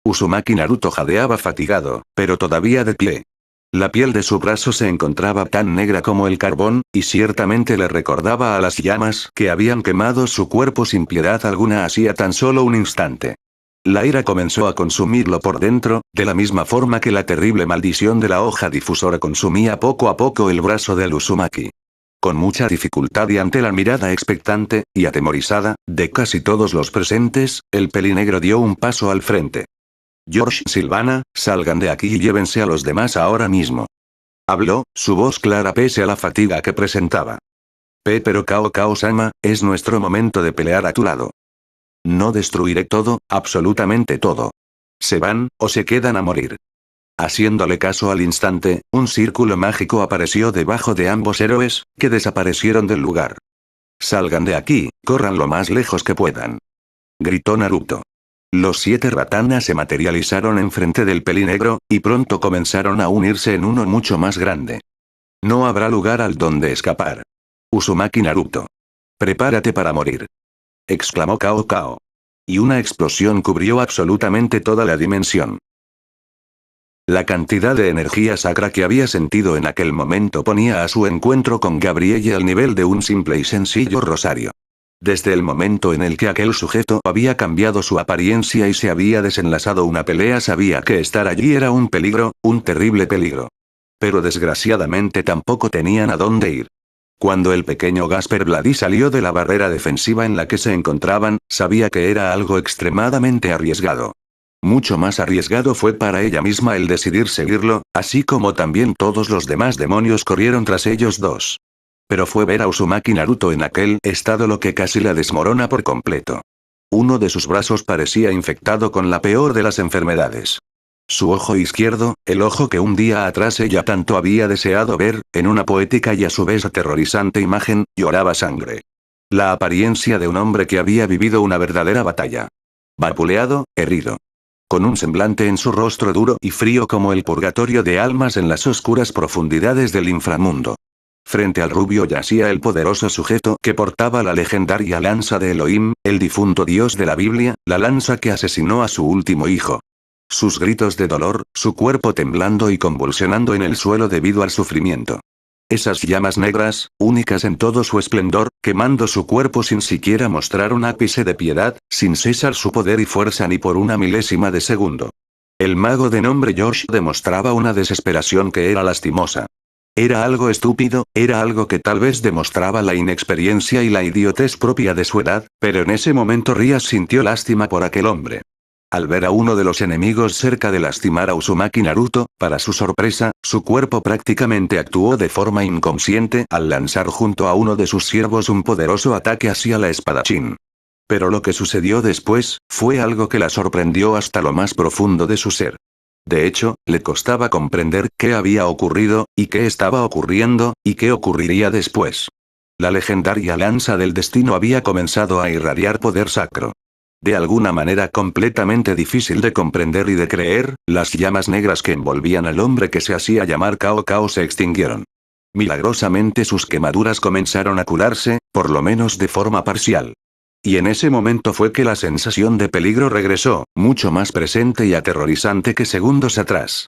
Uzumaki Naruto jadeaba fatigado, pero todavía de pie. La piel de su brazo se encontraba tan negra como el carbón, y ciertamente le recordaba a las llamas que habían quemado su cuerpo sin piedad alguna hacía tan solo un instante. La ira comenzó a consumirlo por dentro, de la misma forma que la terrible maldición de la hoja difusora consumía poco a poco el brazo del Uzumaki. Con mucha dificultad y ante la mirada expectante, y atemorizada, de casi todos los presentes, el pelinegro dio un paso al frente. George, Silvana, salgan de aquí y llévense a los demás ahora mismo. Habló, su voz clara pese a la fatiga que presentaba. Pero Cao Cao-sama, es nuestro momento de pelear a tu lado. No destruiré todo, absolutamente todo. Se van, o se quedan a morir. Haciéndole caso al instante, un círculo mágico apareció debajo de ambos héroes, que desaparecieron del lugar. Salgan de aquí, corran lo más lejos que puedan. Gritó Naruto. Los 7 ratanas se materializaron enfrente del pelinegro, y pronto comenzaron a unirse en uno mucho más grande. No habrá lugar al donde escapar. Uzumaki Naruto. Prepárate para morir. Exclamó Cao Cao. Y una explosión cubrió absolutamente toda la dimensión. La cantidad de energía sacra que había sentido en aquel momento ponía a su encuentro con Gabrielle al nivel de un simple y sencillo rosario. Desde el momento en el que aquel sujeto había cambiado su apariencia y se había desenlazado una pelea sabía que estar allí era un peligro, un terrible peligro. Pero desgraciadamente tampoco tenían a dónde ir. Cuando el pequeño Gasper Vladi salió de la barrera defensiva en la que se encontraban, sabía que era algo extremadamente arriesgado. Mucho más arriesgado fue para ella misma el decidir seguirlo, así como también todos los demás demonios corrieron tras ellos dos. Pero fue ver a Uzumaki Naruto en aquel estado lo que casi la desmorona por completo. Uno de sus brazos parecía infectado con la peor de las enfermedades. Su ojo izquierdo, el ojo que un día atrás ella tanto había deseado ver, en una poética y a su vez aterrorizante imagen, lloraba sangre. La apariencia de un hombre que había vivido una verdadera batalla. Vapuleado, herido. Con un semblante en su rostro duro y frío como el purgatorio de almas en las oscuras profundidades del inframundo. Frente al rubio yacía el poderoso sujeto que portaba la legendaria lanza de Elohim, el difunto dios de la Biblia, la lanza que asesinó a su último hijo. Sus gritos de dolor, su cuerpo temblando y convulsionando en el suelo debido al sufrimiento. Esas llamas negras, únicas en todo su esplendor, quemando su cuerpo sin siquiera mostrar un ápice de piedad, sin cesar su poder y fuerza ni por una milésima de segundo. El mago de nombre George demostraba una desesperación que era lastimosa. Era algo estúpido, era algo que tal vez demostraba la inexperiencia y la idiotez propia de su edad, pero en ese momento Rías sintió lástima por aquel hombre. Al ver a uno de los enemigos cerca de lastimar a Uzumaki Naruto, para su sorpresa, su cuerpo prácticamente actuó de forma inconsciente al lanzar junto a uno de sus siervos un poderoso ataque hacia la espadachín. Pero lo que sucedió después, fue algo que la sorprendió hasta lo más profundo de su ser. De hecho, le costaba comprender qué había ocurrido, y qué estaba ocurriendo, y qué ocurriría después. La legendaria lanza del destino había comenzado a irradiar poder sacro. De alguna manera completamente difícil de comprender y de creer, las llamas negras que envolvían al hombre que se hacía llamar Cao Cao se extinguieron. Milagrosamente sus quemaduras comenzaron a curarse, por lo menos de forma parcial. Y en ese momento fue que la sensación de peligro regresó, mucho más presente y aterrorizante que segundos atrás.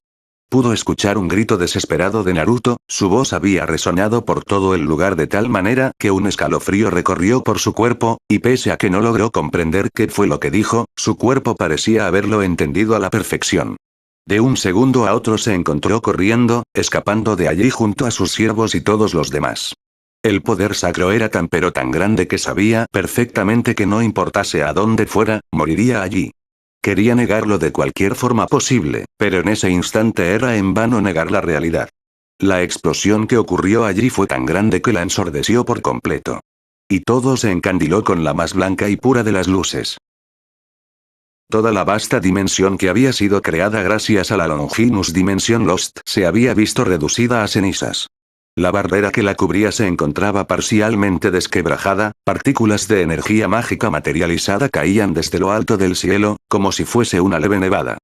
Pudo escuchar un grito desesperado de Naruto, su voz había resonado por todo el lugar de tal manera que un escalofrío recorrió por su cuerpo, y pese a que no logró comprender qué fue lo que dijo, su cuerpo parecía haberlo entendido a la perfección. De un segundo a otro se encontró corriendo, escapando de allí junto a sus siervos y todos los demás. El poder sacro era tan pero tan grande que sabía perfectamente que no importase a dónde fuera, moriría allí. Quería negarlo de cualquier forma posible, pero en ese instante era en vano negar la realidad. La explosión que ocurrió allí fue tan grande que la ensordeció por completo. Y todo se encandiló con la más blanca y pura de las luces. Toda la vasta dimensión que había sido creada gracias a la Longinus Dimension Lost se había visto reducida a cenizas. La barrera que la cubría se encontraba parcialmente desquebrajada, partículas de energía mágica materializada caían desde lo alto del cielo, como si fuese una leve nevada.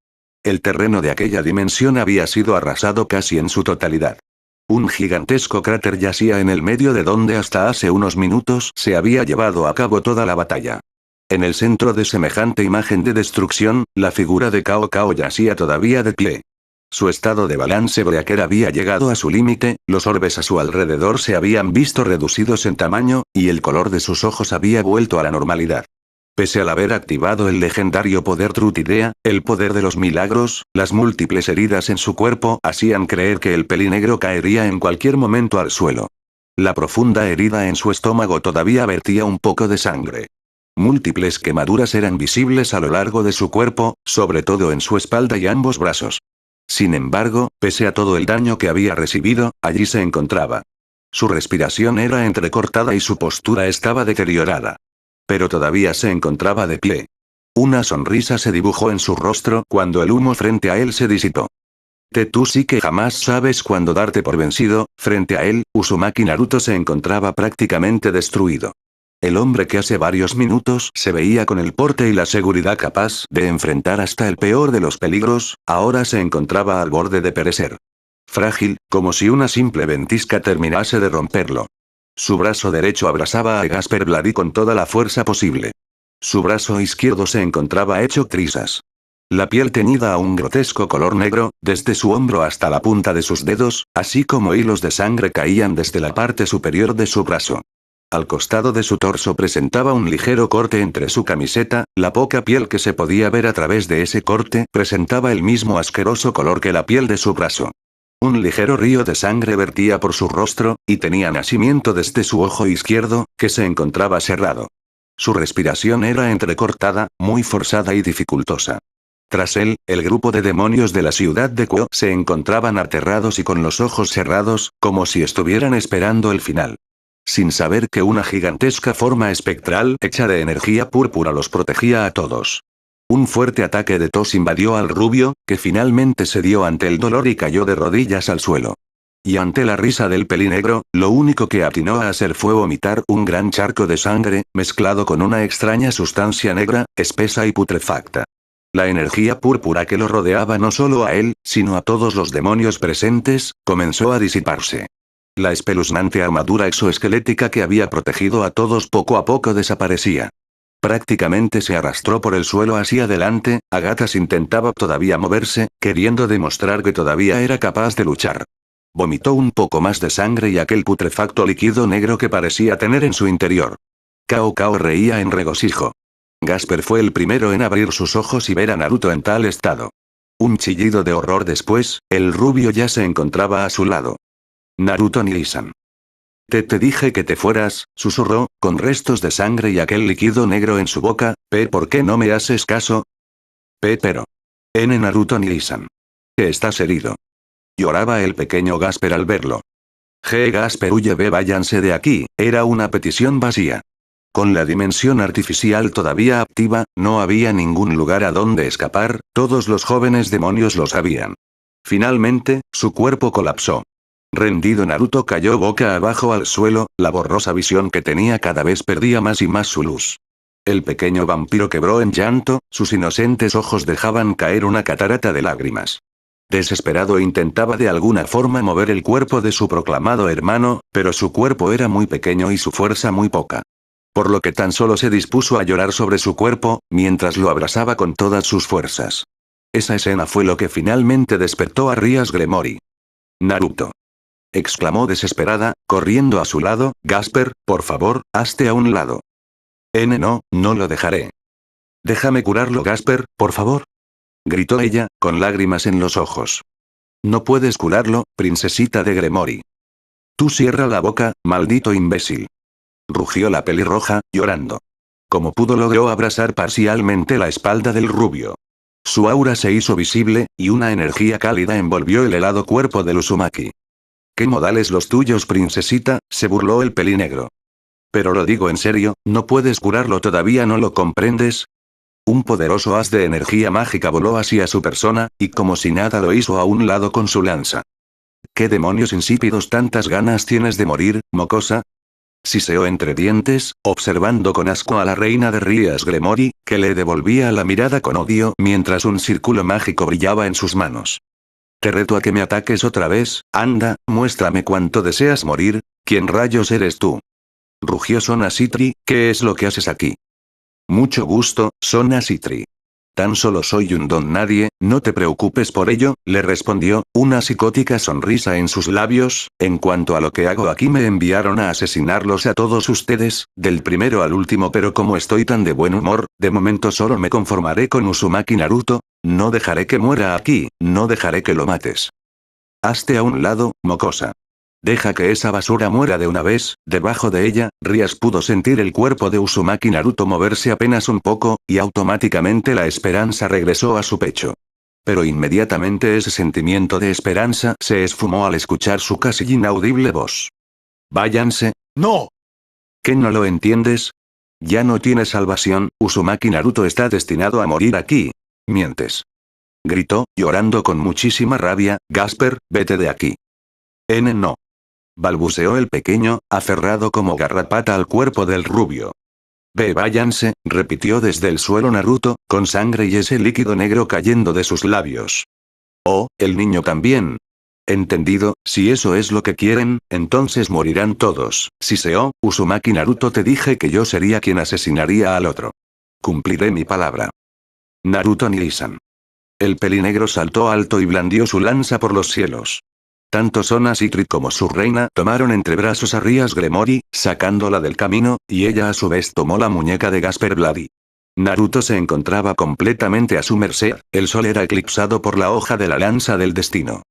El terreno de aquella dimensión había sido arrasado casi en su totalidad. Un gigantesco cráter yacía en el medio de donde hasta hace unos minutos se había llevado a cabo toda la batalla. En el centro de semejante imagen de destrucción, la figura de Cao Cao yacía todavía de pie. Su estado de balance breaker había llegado a su límite, los orbes a su alrededor se habían visto reducidos en tamaño, y el color de sus ojos había vuelto a la normalidad. Pese al haber activado el legendario poder Trutidea, el poder de los milagros, las múltiples heridas en su cuerpo hacían creer que el pelinegro caería en cualquier momento al suelo. La profunda herida en su estómago todavía vertía un poco de sangre. Múltiples quemaduras eran visibles a lo largo de su cuerpo, sobre todo en su espalda y ambos brazos. Sin embargo, pese a todo el daño que había recibido, allí se encontraba. Su respiración era entrecortada y su postura estaba deteriorada. Pero todavía se encontraba de pie. Una sonrisa se dibujó en su rostro cuando el humo frente a él se disipó. Tú sí que jamás sabes cuándo darte por vencido. Frente a él, Uzumaki Naruto se encontraba prácticamente destruido. El hombre que hace varios minutos se veía con el porte y la seguridad capaz de enfrentar hasta el peor de los peligros, ahora se encontraba al borde de perecer. Frágil, como si una simple ventisca terminase de romperlo. Su brazo derecho abrazaba a Gasper Bloody con toda la fuerza posible. Su brazo izquierdo se encontraba hecho trizas. La piel teñida a un grotesco color negro, desde su hombro hasta la punta de sus dedos, así como hilos de sangre caían desde la parte superior de su brazo. Al costado de su torso presentaba un ligero corte entre su camiseta, la poca piel que se podía ver a través de ese corte presentaba el mismo asqueroso color que la piel de su brazo. Un ligero río de sangre vertía por su rostro, y tenía nacimiento desde su ojo izquierdo, que se encontraba cerrado. Su respiración era entrecortada, muy forzada y dificultosa. Tras él, el grupo de demonios de la ciudad de Kuo se encontraban aterrados y con los ojos cerrados, como si estuvieran esperando el final. Sin saber que una gigantesca forma espectral hecha de energía púrpura los protegía a todos. Un fuerte ataque de tos invadió al rubio, que finalmente cedió ante el dolor y cayó de rodillas al suelo. Y ante la risa del pelinegro, lo único que atinó a hacer fue vomitar un gran charco de sangre, mezclado con una extraña sustancia negra, espesa y putrefacta. La energía púrpura que lo rodeaba no solo a él, sino a todos los demonios presentes, comenzó a disiparse. La espeluznante armadura exoesquelética que había protegido a todos poco a poco desaparecía. Prácticamente se arrastró por el suelo hacia adelante, a gatas intentaba todavía moverse, queriendo demostrar que todavía era capaz de luchar. Vomitó un poco más de sangre y aquel putrefacto líquido negro que parecía tener en su interior. Cao Cao reía en regocijo. Gasper fue el primero en abrir sus ojos y ver a Naruto en tal estado. Un chillido de horror después, el rubio ya se encontraba a su lado. Naruto Niisan. Te dije que te fueras, susurró, con restos de sangre y aquel líquido negro en su boca. ¿Por qué no me haces caso? Pero. Naruto Niisan. Que estás herido. Lloraba el pequeño Gasper al verlo. Gasper huye, váyanse de aquí, era una petición vacía. Con la dimensión artificial todavía activa, no había ningún lugar a donde escapar, todos los jóvenes demonios lo sabían. Finalmente, su cuerpo colapsó. Rendido Naruto cayó boca abajo al suelo, la borrosa visión que tenía cada vez perdía más y más su luz. El pequeño vampiro quebró en llanto, sus inocentes ojos dejaban caer una catarata de lágrimas. Desesperado intentaba de alguna forma mover el cuerpo de su proclamado hermano, pero su cuerpo era muy pequeño y su fuerza muy poca. Por lo que tan solo se dispuso a llorar sobre su cuerpo, mientras lo abrazaba con todas sus fuerzas. Esa escena fue lo que finalmente despertó a Rias Gremory. «Naruto», exclamó desesperada, corriendo a su lado. «Gasper, por favor, hazte a un lado». No lo dejaré. «Déjame curarlo, Gasper, por favor», gritó ella, con lágrimas en los ojos. «No puedes curarlo, princesita de Gremory». «Tú cierra la boca, maldito imbécil», rugió la pelirroja, llorando. Como pudo logró abrazar parcialmente la espalda del rubio. Su aura se hizo visible, y una energía cálida envolvió el helado cuerpo de Uzumaki. «¿Qué modales los tuyos, princesita?», se burló el pelinegro. «Pero lo digo en serio, ¿no puedes curarlo todavía? ¿No lo comprendes?». Un poderoso haz de energía mágica voló hacia su persona, y como si nada lo hizo a un lado con su lanza. «¿Qué demonios insípidos tantas ganas tienes de morir, mocosa?», siseó entre dientes, observando con asco a la reina de Rias Gremory, que le devolvía la mirada con odio mientras un círculo mágico brillaba en sus manos. «Te reto a que me ataques otra vez, anda, muéstrame cuánto deseas morir. ¿Quién rayos eres tú?», rugió Sona Citri. «¿Qué es lo que haces aquí?». «Mucho gusto, Sona Citri. Tan solo soy un don nadie, no te preocupes por ello», le respondió, una psicótica sonrisa en sus labios. «En cuanto a lo que hago aquí, me enviaron a asesinarlos a todos ustedes, del primero al último, pero como estoy tan de buen humor, de momento solo me conformaré con Uzumaki Naruto. No dejaré que muera aquí, no dejaré que lo mates. Hazte a un lado, mocosa. Deja que esa basura muera de una vez». Debajo de ella, Rias pudo sentir el cuerpo de Uzumaki Naruto moverse apenas un poco, y automáticamente la esperanza regresó a su pecho. Pero inmediatamente ese sentimiento de esperanza se esfumó al escuchar su casi inaudible voz. «Váyanse». ¡No! ¿Qué, no lo entiendes? Ya no tiene salvación, Uzumaki Naruto está destinado a morir aquí. «Mientes», gritó, llorando con muchísima rabia. «Gasper, vete de aquí». No», balbuceó el pequeño, aferrado como garrapata al cuerpo del rubio. Váyanse», repitió desde el suelo Naruto, con sangre y ese líquido negro cayendo de sus labios. «Oh, el niño también. Entendido, si eso es lo que quieren, entonces morirán todos», siseó. «Uzumaki Naruto, te dije que yo sería quien asesinaría al otro. Cumpliré mi palabra». «Naruto Niisan». El pelinegro saltó alto y blandió su lanza por los cielos. Tanto Sona Citri como su reina tomaron entre brazos a Rias Gremory, sacándola del camino, y ella a su vez tomó la muñeca de Gasper Bloody. Naruto se encontraba completamente a su merced, el sol era eclipsado por la hoja de la lanza del destino.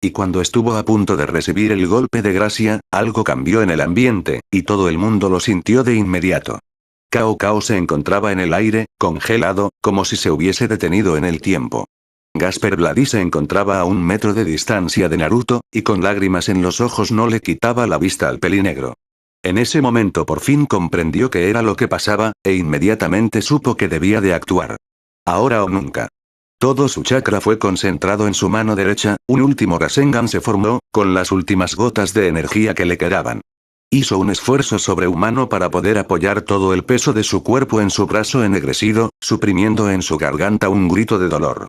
Y cuando estuvo a punto de recibir el golpe de gracia, algo cambió en el ambiente, y todo el mundo lo sintió de inmediato. Cao Cao se encontraba en el aire, congelado, como si se hubiese detenido en el tiempo. Gasper Bloody se encontraba a 1 metro de distancia de Naruto, y con lágrimas en los ojos no le quitaba la vista al pelinegro. En ese momento por fin comprendió qué era lo que pasaba, e inmediatamente supo que debía de actuar. Ahora o nunca. Todo su chakra fue concentrado en su mano derecha, un último Rasengan se formó, con las últimas gotas de energía que le quedaban. Hizo un esfuerzo sobrehumano para poder apoyar todo el peso de su cuerpo en su brazo ennegrecido, suprimiendo en su garganta un grito de dolor.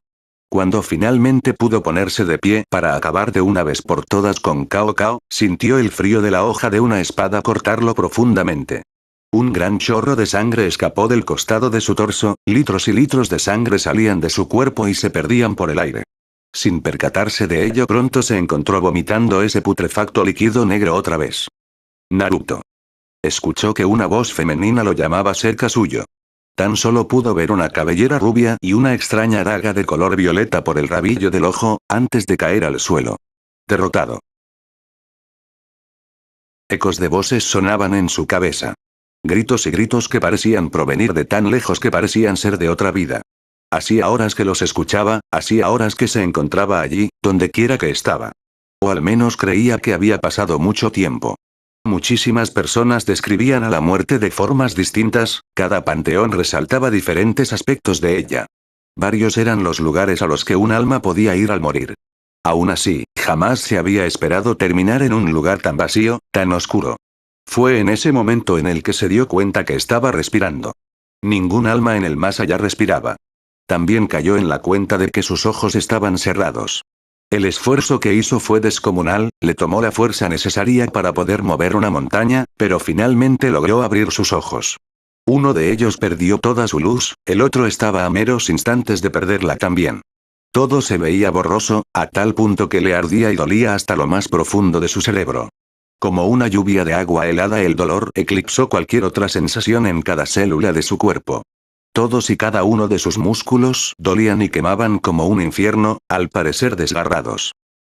Cuando finalmente pudo ponerse de pie para acabar de una vez por todas con Cao Cao, sintió el frío de la hoja de una espada cortarlo profundamente. Un gran chorro de sangre escapó del costado de su torso, litros y litros de sangre salían de su cuerpo y se perdían por el aire. Sin percatarse de ello, pronto se encontró vomitando ese putrefacto líquido negro otra vez. «Naruto». Escuchó que una voz femenina lo llamaba cerca suyo. Tan solo pudo ver una cabellera rubia y una extraña daga de color violeta por el rabillo del ojo, antes de caer al suelo. Derrotado. Ecos de voces sonaban en su cabeza. Gritos y gritos que parecían provenir de tan lejos que parecían ser de otra vida. Hacía horas que los escuchaba, hacía horas que se encontraba allí, donde quiera que estaba. O al menos creía que había pasado mucho tiempo. Muchísimas personas describían a la muerte de formas distintas, cada panteón resaltaba diferentes aspectos de ella. Varios eran los lugares a los que un alma podía ir al morir. Aún así, jamás se había esperado terminar en un lugar tan vacío, tan oscuro. Fue en ese momento en el que se dio cuenta que estaba respirando. Ningún alma en el más allá respiraba. También cayó en la cuenta de que sus ojos estaban cerrados. El esfuerzo que hizo fue descomunal, le tomó la fuerza necesaria para poder mover una montaña, pero finalmente logró abrir sus ojos. Uno de ellos perdió toda su luz, el otro estaba a meros instantes de perderla también. Todo se veía borroso, a tal punto que le ardía y dolía hasta lo más profundo de su cerebro. Como una lluvia de agua helada, el dolor eclipsó cualquier otra sensación en cada célula de su cuerpo. Todos y cada uno de sus músculos dolían y quemaban como un infierno, al parecer desgarrados.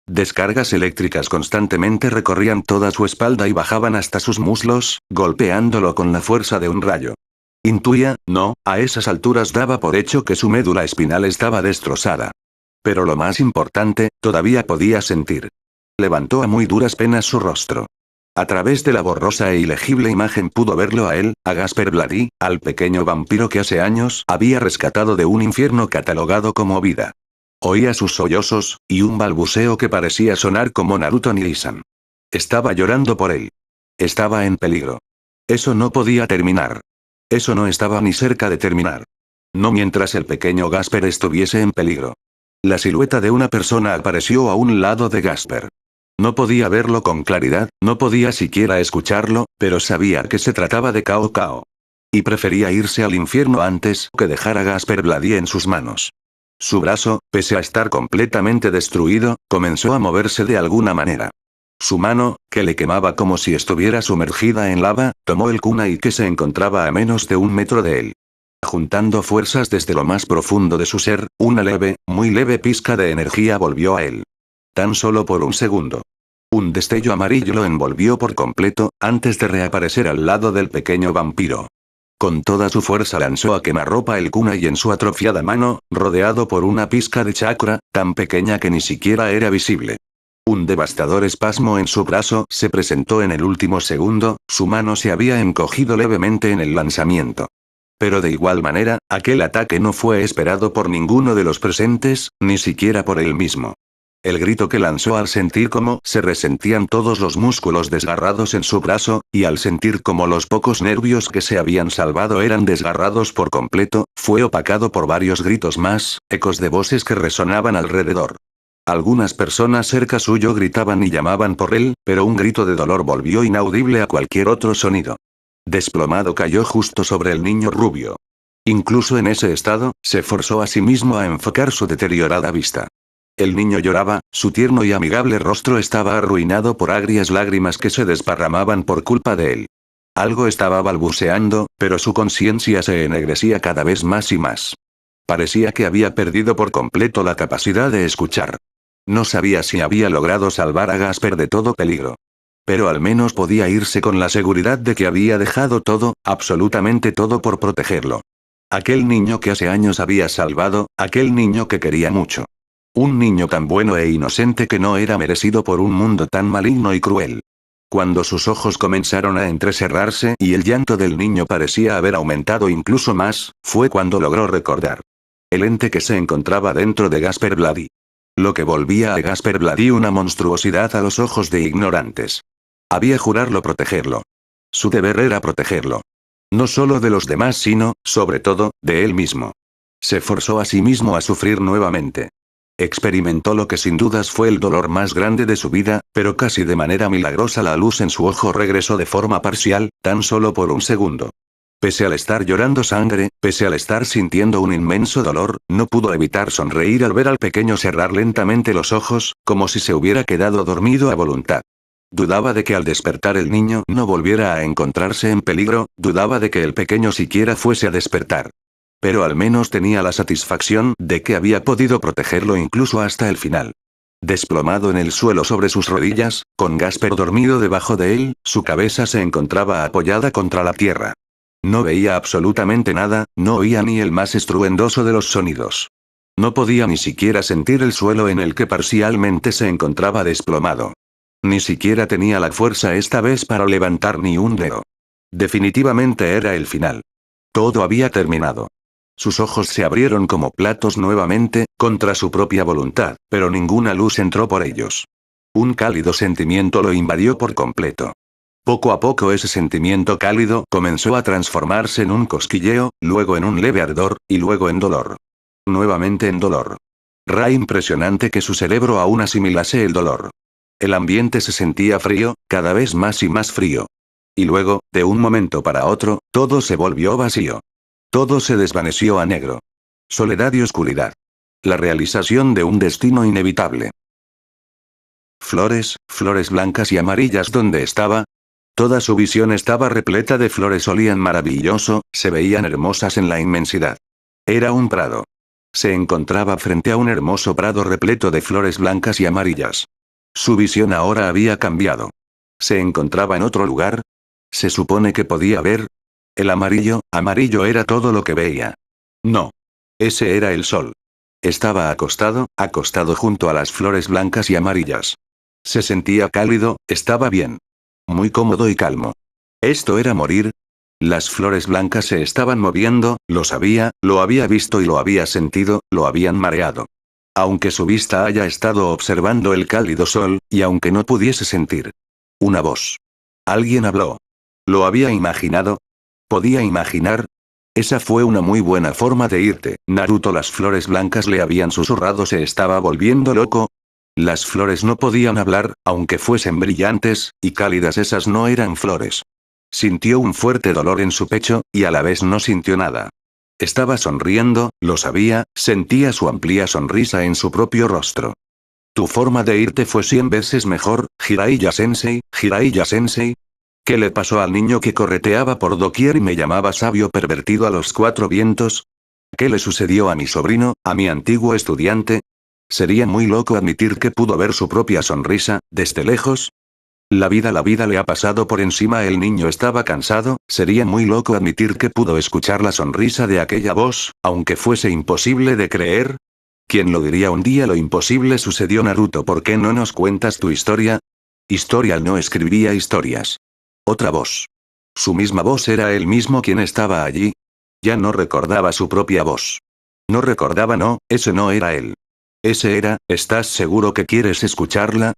Descargas eléctricas constantemente recorrían toda su espalda y bajaban hasta sus muslos, golpeándolo con la fuerza de un rayo. Intuía, no, a esas alturas daba por hecho que su médula espinal estaba destrozada. Pero lo más importante, todavía podía sentir. Levantó a muy duras penas su rostro. A través de la borrosa e ilegible imagen pudo verlo a él, a Gasper Vladi, al pequeño vampiro que hace años había rescatado de un infierno catalogado como vida. Oía sus sollozos, y un balbuceo que parecía sonar como Naruto Niisan. Estaba llorando por él. Estaba en peligro. Eso no podía terminar. Eso no estaba ni cerca de terminar. No mientras el pequeño Gasper estuviese en peligro. La silueta de una persona apareció a un lado de Gasper. No podía verlo con claridad, no podía siquiera escucharlo, pero sabía que se trataba de Cao Cao. Y prefería irse al infierno antes que dejar a Gasper Vladi en sus manos. Su brazo, pese a estar completamente destruido, comenzó a moverse de alguna manera. Su mano, que le quemaba como si estuviera sumergida en lava, tomó el kunai que se encontraba a menos de 1 metro de él. Juntando fuerzas desde lo más profundo de su ser, una leve, muy leve pizca de energía volvió a él. Tan solo por un segundo. Un destello amarillo lo envolvió por completo, antes de reaparecer al lado del pequeño vampiro. Con toda su fuerza lanzó a quemarropa el kunai en su atrofiada mano, rodeado por una pizca de chakra, tan pequeña que ni siquiera era visible. Un devastador espasmo en su brazo se presentó en el último segundo, su mano se había encogido levemente en el lanzamiento. Pero de igual manera, aquel ataque no fue esperado por ninguno de los presentes, ni siquiera por él mismo. El grito que lanzó al sentir cómo se resentían todos los músculos desgarrados en su brazo, y al sentir cómo los pocos nervios que se habían salvado eran desgarrados por completo, fue opacado por varios gritos más, ecos de voces que resonaban alrededor. Algunas personas cerca suyo gritaban y llamaban por él, pero un grito de dolor volvió inaudible a cualquier otro sonido. Desplomado cayó justo sobre el niño rubio. Incluso en ese estado, se forzó a sí mismo a enfocar su deteriorada vista. El niño lloraba, su tierno y amigable rostro estaba arruinado por agrias lágrimas que se desparramaban por culpa de él. Algo estaba balbuceando, pero su conciencia se ennegrecía cada vez más y más. Parecía que había perdido por completo la capacidad de escuchar. No sabía si había logrado salvar a Gasper de todo peligro. Pero al menos podía irse con la seguridad de que había dejado todo, absolutamente todo por protegerlo. Aquel niño que hace años había salvado, aquel niño que quería mucho. Un niño tan bueno e inocente que no era merecido por un mundo tan maligno y cruel. Cuando sus ojos comenzaron a entrecerrarse y el llanto del niño parecía haber aumentado incluso más, fue cuando logró recordar. El ente que se encontraba dentro de Gasper Vladi. Lo que volvía a Gasper Vladi una monstruosidad a los ojos de ignorantes. Había jurado protegerlo. Su deber era protegerlo. No solo de los demás sino, sobre todo, de él mismo. Se forzó a sí mismo a sufrir nuevamente. Experimentó lo que sin dudas fue el dolor más grande de su vida, pero casi de manera milagrosa la luz en su ojo regresó de forma parcial, tan solo por un segundo. Pese al estar llorando sangre, pese al estar sintiendo un inmenso dolor, no pudo evitar sonreír al ver al pequeño cerrar lentamente los ojos, como si se hubiera quedado dormido a voluntad. Dudaba de que al despertar el niño no volviera a encontrarse en peligro, dudaba de que el pequeño siquiera fuese a despertar. Pero al menos tenía la satisfacción de que había podido protegerlo incluso hasta el final. Desplomado en el suelo sobre sus rodillas, con Gasper dormido debajo de él, su cabeza se encontraba apoyada contra la tierra. No veía absolutamente nada, no oía ni el más estruendoso de los sonidos. No podía ni siquiera sentir el suelo en el que parcialmente se encontraba desplomado. Ni siquiera tenía la fuerza esta vez para levantar ni un dedo. Definitivamente era el final. Todo había terminado. Sus ojos se abrieron como platos nuevamente, contra su propia voluntad, pero ninguna luz entró por ellos. Un cálido sentimiento lo invadió por completo. Poco a poco ese sentimiento cálido comenzó a transformarse en un cosquilleo, luego en un leve ardor, y luego en dolor. Nuevamente en dolor. Impresionante que su cerebro aún asimilase el dolor. El ambiente se sentía frío, cada vez más y más frío. Y luego, de un momento para otro, todo se volvió vacío. Todo se desvaneció a negro. Soledad y oscuridad. La realización de un destino inevitable. Flores, flores blancas y amarillas donde estaba. Toda su visión estaba repleta de flores, olían maravilloso, se veían hermosas en la inmensidad. Era un prado. Se encontraba frente a un hermoso prado repleto de flores blancas y amarillas. Su visión ahora había cambiado. ¿Se encontraba en otro lugar? ¿Se supone que podía ver? El amarillo, amarillo era todo lo que veía. No. Ese era el sol. Estaba acostado, acostado junto a las flores blancas y amarillas. Se sentía cálido, estaba bien. Muy cómodo y calmo. ¿Esto era morir? Las flores blancas se estaban moviendo, lo sabía, lo había visto y lo había sentido, lo habían mareado. Aunque su vista haya estado observando el cálido sol, y aunque no pudiese sentir. Una voz. Alguien habló. ¿Lo había imaginado? ¿Podía imaginar? Esa fue una muy buena forma de irte, Naruto. Las flores blancas le habían susurrado, se estaba volviendo loco. Las flores no podían hablar, aunque fuesen brillantes, y cálidas, esas no eran flores. Sintió un fuerte dolor en su pecho, y a la vez no sintió nada. Estaba sonriendo, lo sabía, sentía su amplia sonrisa en su propio rostro. Tu forma de irte fue 100 veces mejor, Jiraiya-sensei, Jiraiya-sensei. ¿Qué le pasó al niño que correteaba por doquier y me llamaba sabio pervertido a los 4 vientos? ¿Qué le sucedió a mi sobrino, a mi antiguo estudiante? Sería muy loco admitir que pudo ver su propia sonrisa, desde lejos. La vida le ha pasado por encima. El niño estaba cansado, sería muy loco admitir que pudo escuchar la sonrisa de aquella voz, aunque fuese imposible de creer. ¿Quién lo diría? Un día lo imposible sucedió. Naruto, ¿por qué no nos cuentas tu historia? Historia. No escribía historias. Otra voz. Su misma voz, era él mismo quien estaba allí. Ya no recordaba su propia voz. No recordaba, no, ese no era él. Ese era, ¿estás seguro que quieres escucharla?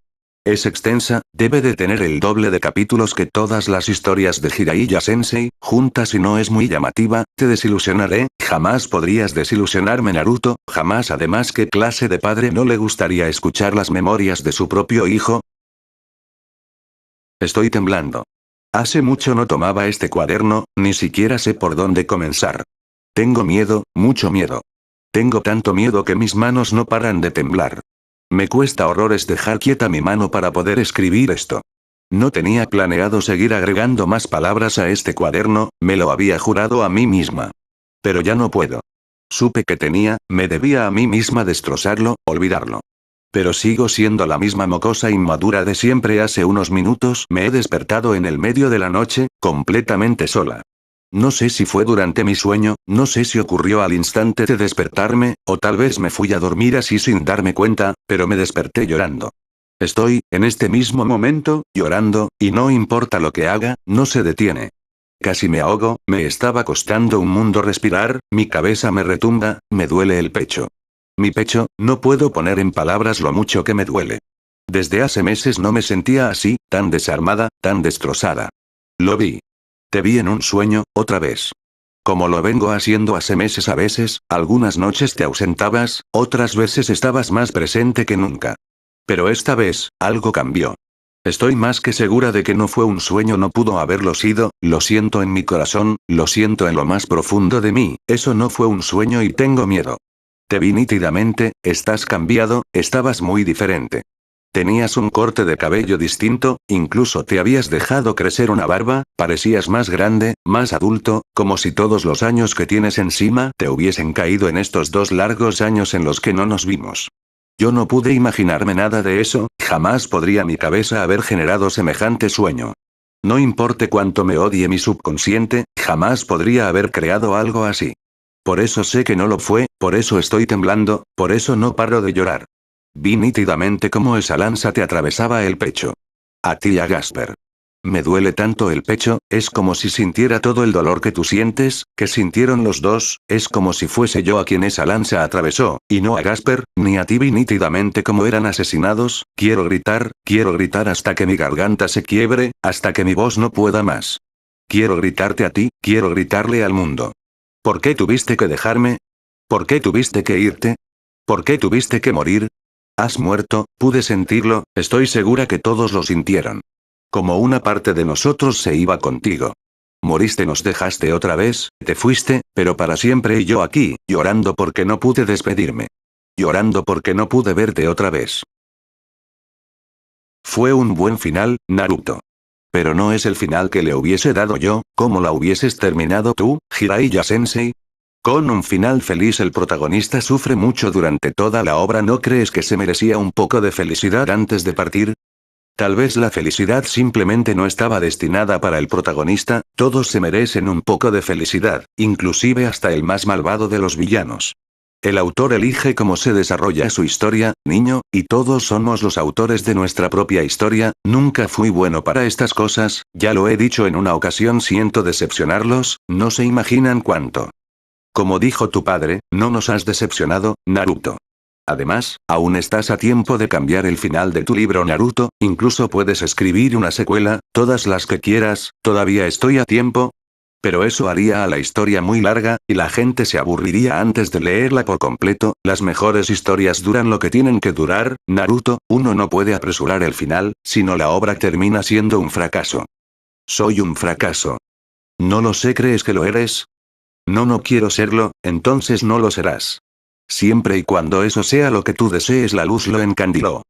Es extensa, debe de tener el doble de capítulos que todas las historias de Jiraiya-sensei, juntas, y no es muy llamativa, te desilusionaré. Jamás podrías desilusionarme, Naruto, jamás. Además, ¿qué clase de padre no le gustaría escuchar las memorias de su propio hijo? Estoy temblando. Hace mucho no tomaba este cuaderno, ni siquiera sé por dónde comenzar. Tengo miedo, mucho miedo. Tengo tanto miedo que mis manos no paran de temblar. Me cuesta horrores dejar quieta mi mano para poder escribir esto. No tenía planeado seguir agregando más palabras a este cuaderno, me lo había jurado a mí misma. Pero ya no puedo. Supe que me debía a mí misma destrozarlo, olvidarlo. Pero sigo siendo la misma mocosa inmadura de siempre. Hace unos minutos me he despertado en el medio de la noche, completamente sola. No sé si fue durante mi sueño, no sé si ocurrió al instante de despertarme, o tal vez me fui a dormir así sin darme cuenta, pero me desperté llorando. Estoy, en este mismo momento, llorando, y no importa lo que haga, no se detiene. Casi me ahogo, me estaba costando un mundo respirar, mi cabeza me retumba, me duele el pecho. Mi pecho, no puedo poner en palabras lo mucho que me duele. Desde hace meses no me sentía así, tan desarmada, tan destrozada. Lo vi. Te vi en un sueño, otra vez. Como lo vengo haciendo hace meses. A veces, algunas noches te ausentabas, otras veces estabas más presente que nunca. Pero esta vez, algo cambió. Estoy más que segura de que no fue un sueño, no pudo haberlo sido, lo siento en mi corazón, lo siento en lo más profundo de mí, eso no fue un sueño y tengo miedo. Te vi nítidamente, estás cambiado, estabas muy diferente. Tenías un corte de cabello distinto, incluso te habías dejado crecer una barba, parecías más grande, más adulto, como si todos los años que tienes encima te hubiesen caído en estos 2 largos años en los que no nos vimos. Yo no pude imaginarme nada de eso, jamás podría mi cabeza haber generado semejante sueño. No importe cuánto me odie mi subconsciente, jamás podría haber creado algo así. Por eso sé que no lo fue, por eso estoy temblando, por eso no paro de llorar. Vi nítidamente cómo esa lanza te atravesaba el pecho. A ti y a Gasper. Me duele tanto el pecho, es como si sintiera todo el dolor que tú sientes, que sintieron los dos, es como si fuese yo a quien esa lanza atravesó, y no a Gasper, ni a ti vi nítidamente cómo eran asesinados. Quiero gritar hasta que mi garganta se quiebre, hasta que mi voz no pueda más. Quiero gritarte a ti, quiero gritarle al mundo. ¿Por qué tuviste que dejarme? ¿Por qué tuviste que irte? ¿Por qué tuviste que morir? Has muerto, pude sentirlo, estoy segura que todos lo sintieron. Como una parte de nosotros se iba contigo. Moriste, nos dejaste otra vez, te fuiste, pero para siempre, y yo aquí, llorando porque no pude despedirme. Llorando porque no pude verte otra vez. Fue un buen final, Naruto. Pero no es el final que le hubiese dado yo. ¿Cómo la hubieses terminado tú, Jiraiya-sensei? Con un final feliz. El protagonista sufre mucho durante toda la obra. ¿No crees que se merecía un poco de felicidad antes de partir? Tal vez la felicidad simplemente no estaba destinada para el protagonista. Todos se merecen un poco de felicidad, inclusive hasta el más malvado de los villanos. El autor elige cómo se desarrolla su historia, niño, y todos somos los autores de nuestra propia historia. Nunca fui bueno para estas cosas, ya lo he dicho en una ocasión, siento decepcionarlos, no se imaginan cuánto. Como dijo tu padre, no nos has decepcionado, Naruto. Además, aún estás a tiempo de cambiar el final de tu libro Naruto, incluso puedes escribir una secuela, todas las que quieras, todavía estoy a tiempo. Pero eso haría a la historia muy larga, y la gente se aburriría antes de leerla por completo. Las mejores historias duran lo que tienen que durar, Naruto, uno no puede apresurar el final, sino la obra termina siendo un fracaso. Soy un fracaso. No lo sé, ¿crees que lo eres? No quiero serlo, entonces no lo serás. Siempre y cuando eso sea lo que tú desees. La luz lo encandiló.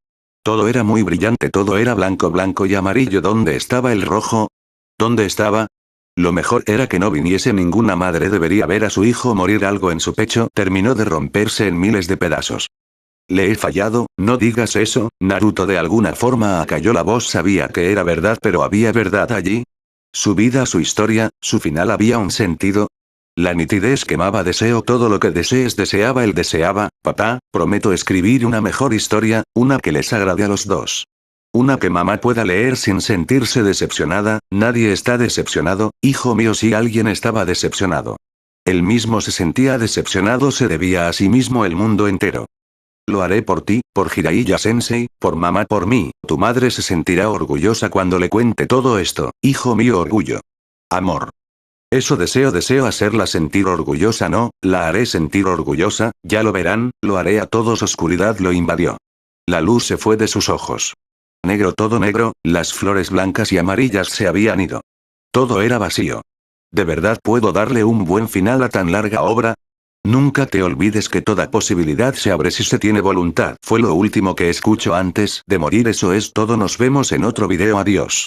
Todo era muy brillante, todo era blanco, blanco y amarillo. ¿Dónde estaba el rojo? ¿Dónde estaba? Lo mejor era que no viniese ninguna madre. Debería ver a su hijo morir. Algo en su pecho terminó de romperse en miles de pedazos. Le he fallado, no digas eso, Naruto. De alguna forma acalló la voz. Sabía que era verdad, pero ¿había verdad allí? Su vida, su historia, su final, ¿había un sentido? La nitidez quemaba. Deseo todo lo que desees. Deseaba, él deseaba, papá, prometo escribir una mejor historia, una que les agrade a los dos. Una que mamá pueda leer sin sentirse decepcionada. Nadie está decepcionado, hijo mío. Si alguien estaba decepcionado. Él mismo se sentía decepcionado, se debía a sí mismo el mundo entero. Lo haré por ti, por Jiraiya-sensei, por mamá, por mí. Tu madre se sentirá orgullosa cuando le cuente todo esto, hijo mío. Orgullo. Amor. Eso deseo hacerla sentir orgullosa. No, la haré sentir orgullosa, ya lo verán, lo haré a todos. Oscuridad lo invadió. La luz se fue de sus ojos. Negro, todo negro, las flores blancas y amarillas se habían ido. Todo era vacío. ¿De verdad puedo darle un buen final a tan larga obra? Nunca te olvides que toda posibilidad se abre si se tiene voluntad. Fue lo último que escucho antes de morir. Eso es todo. Nos vemos en otro video. Adiós.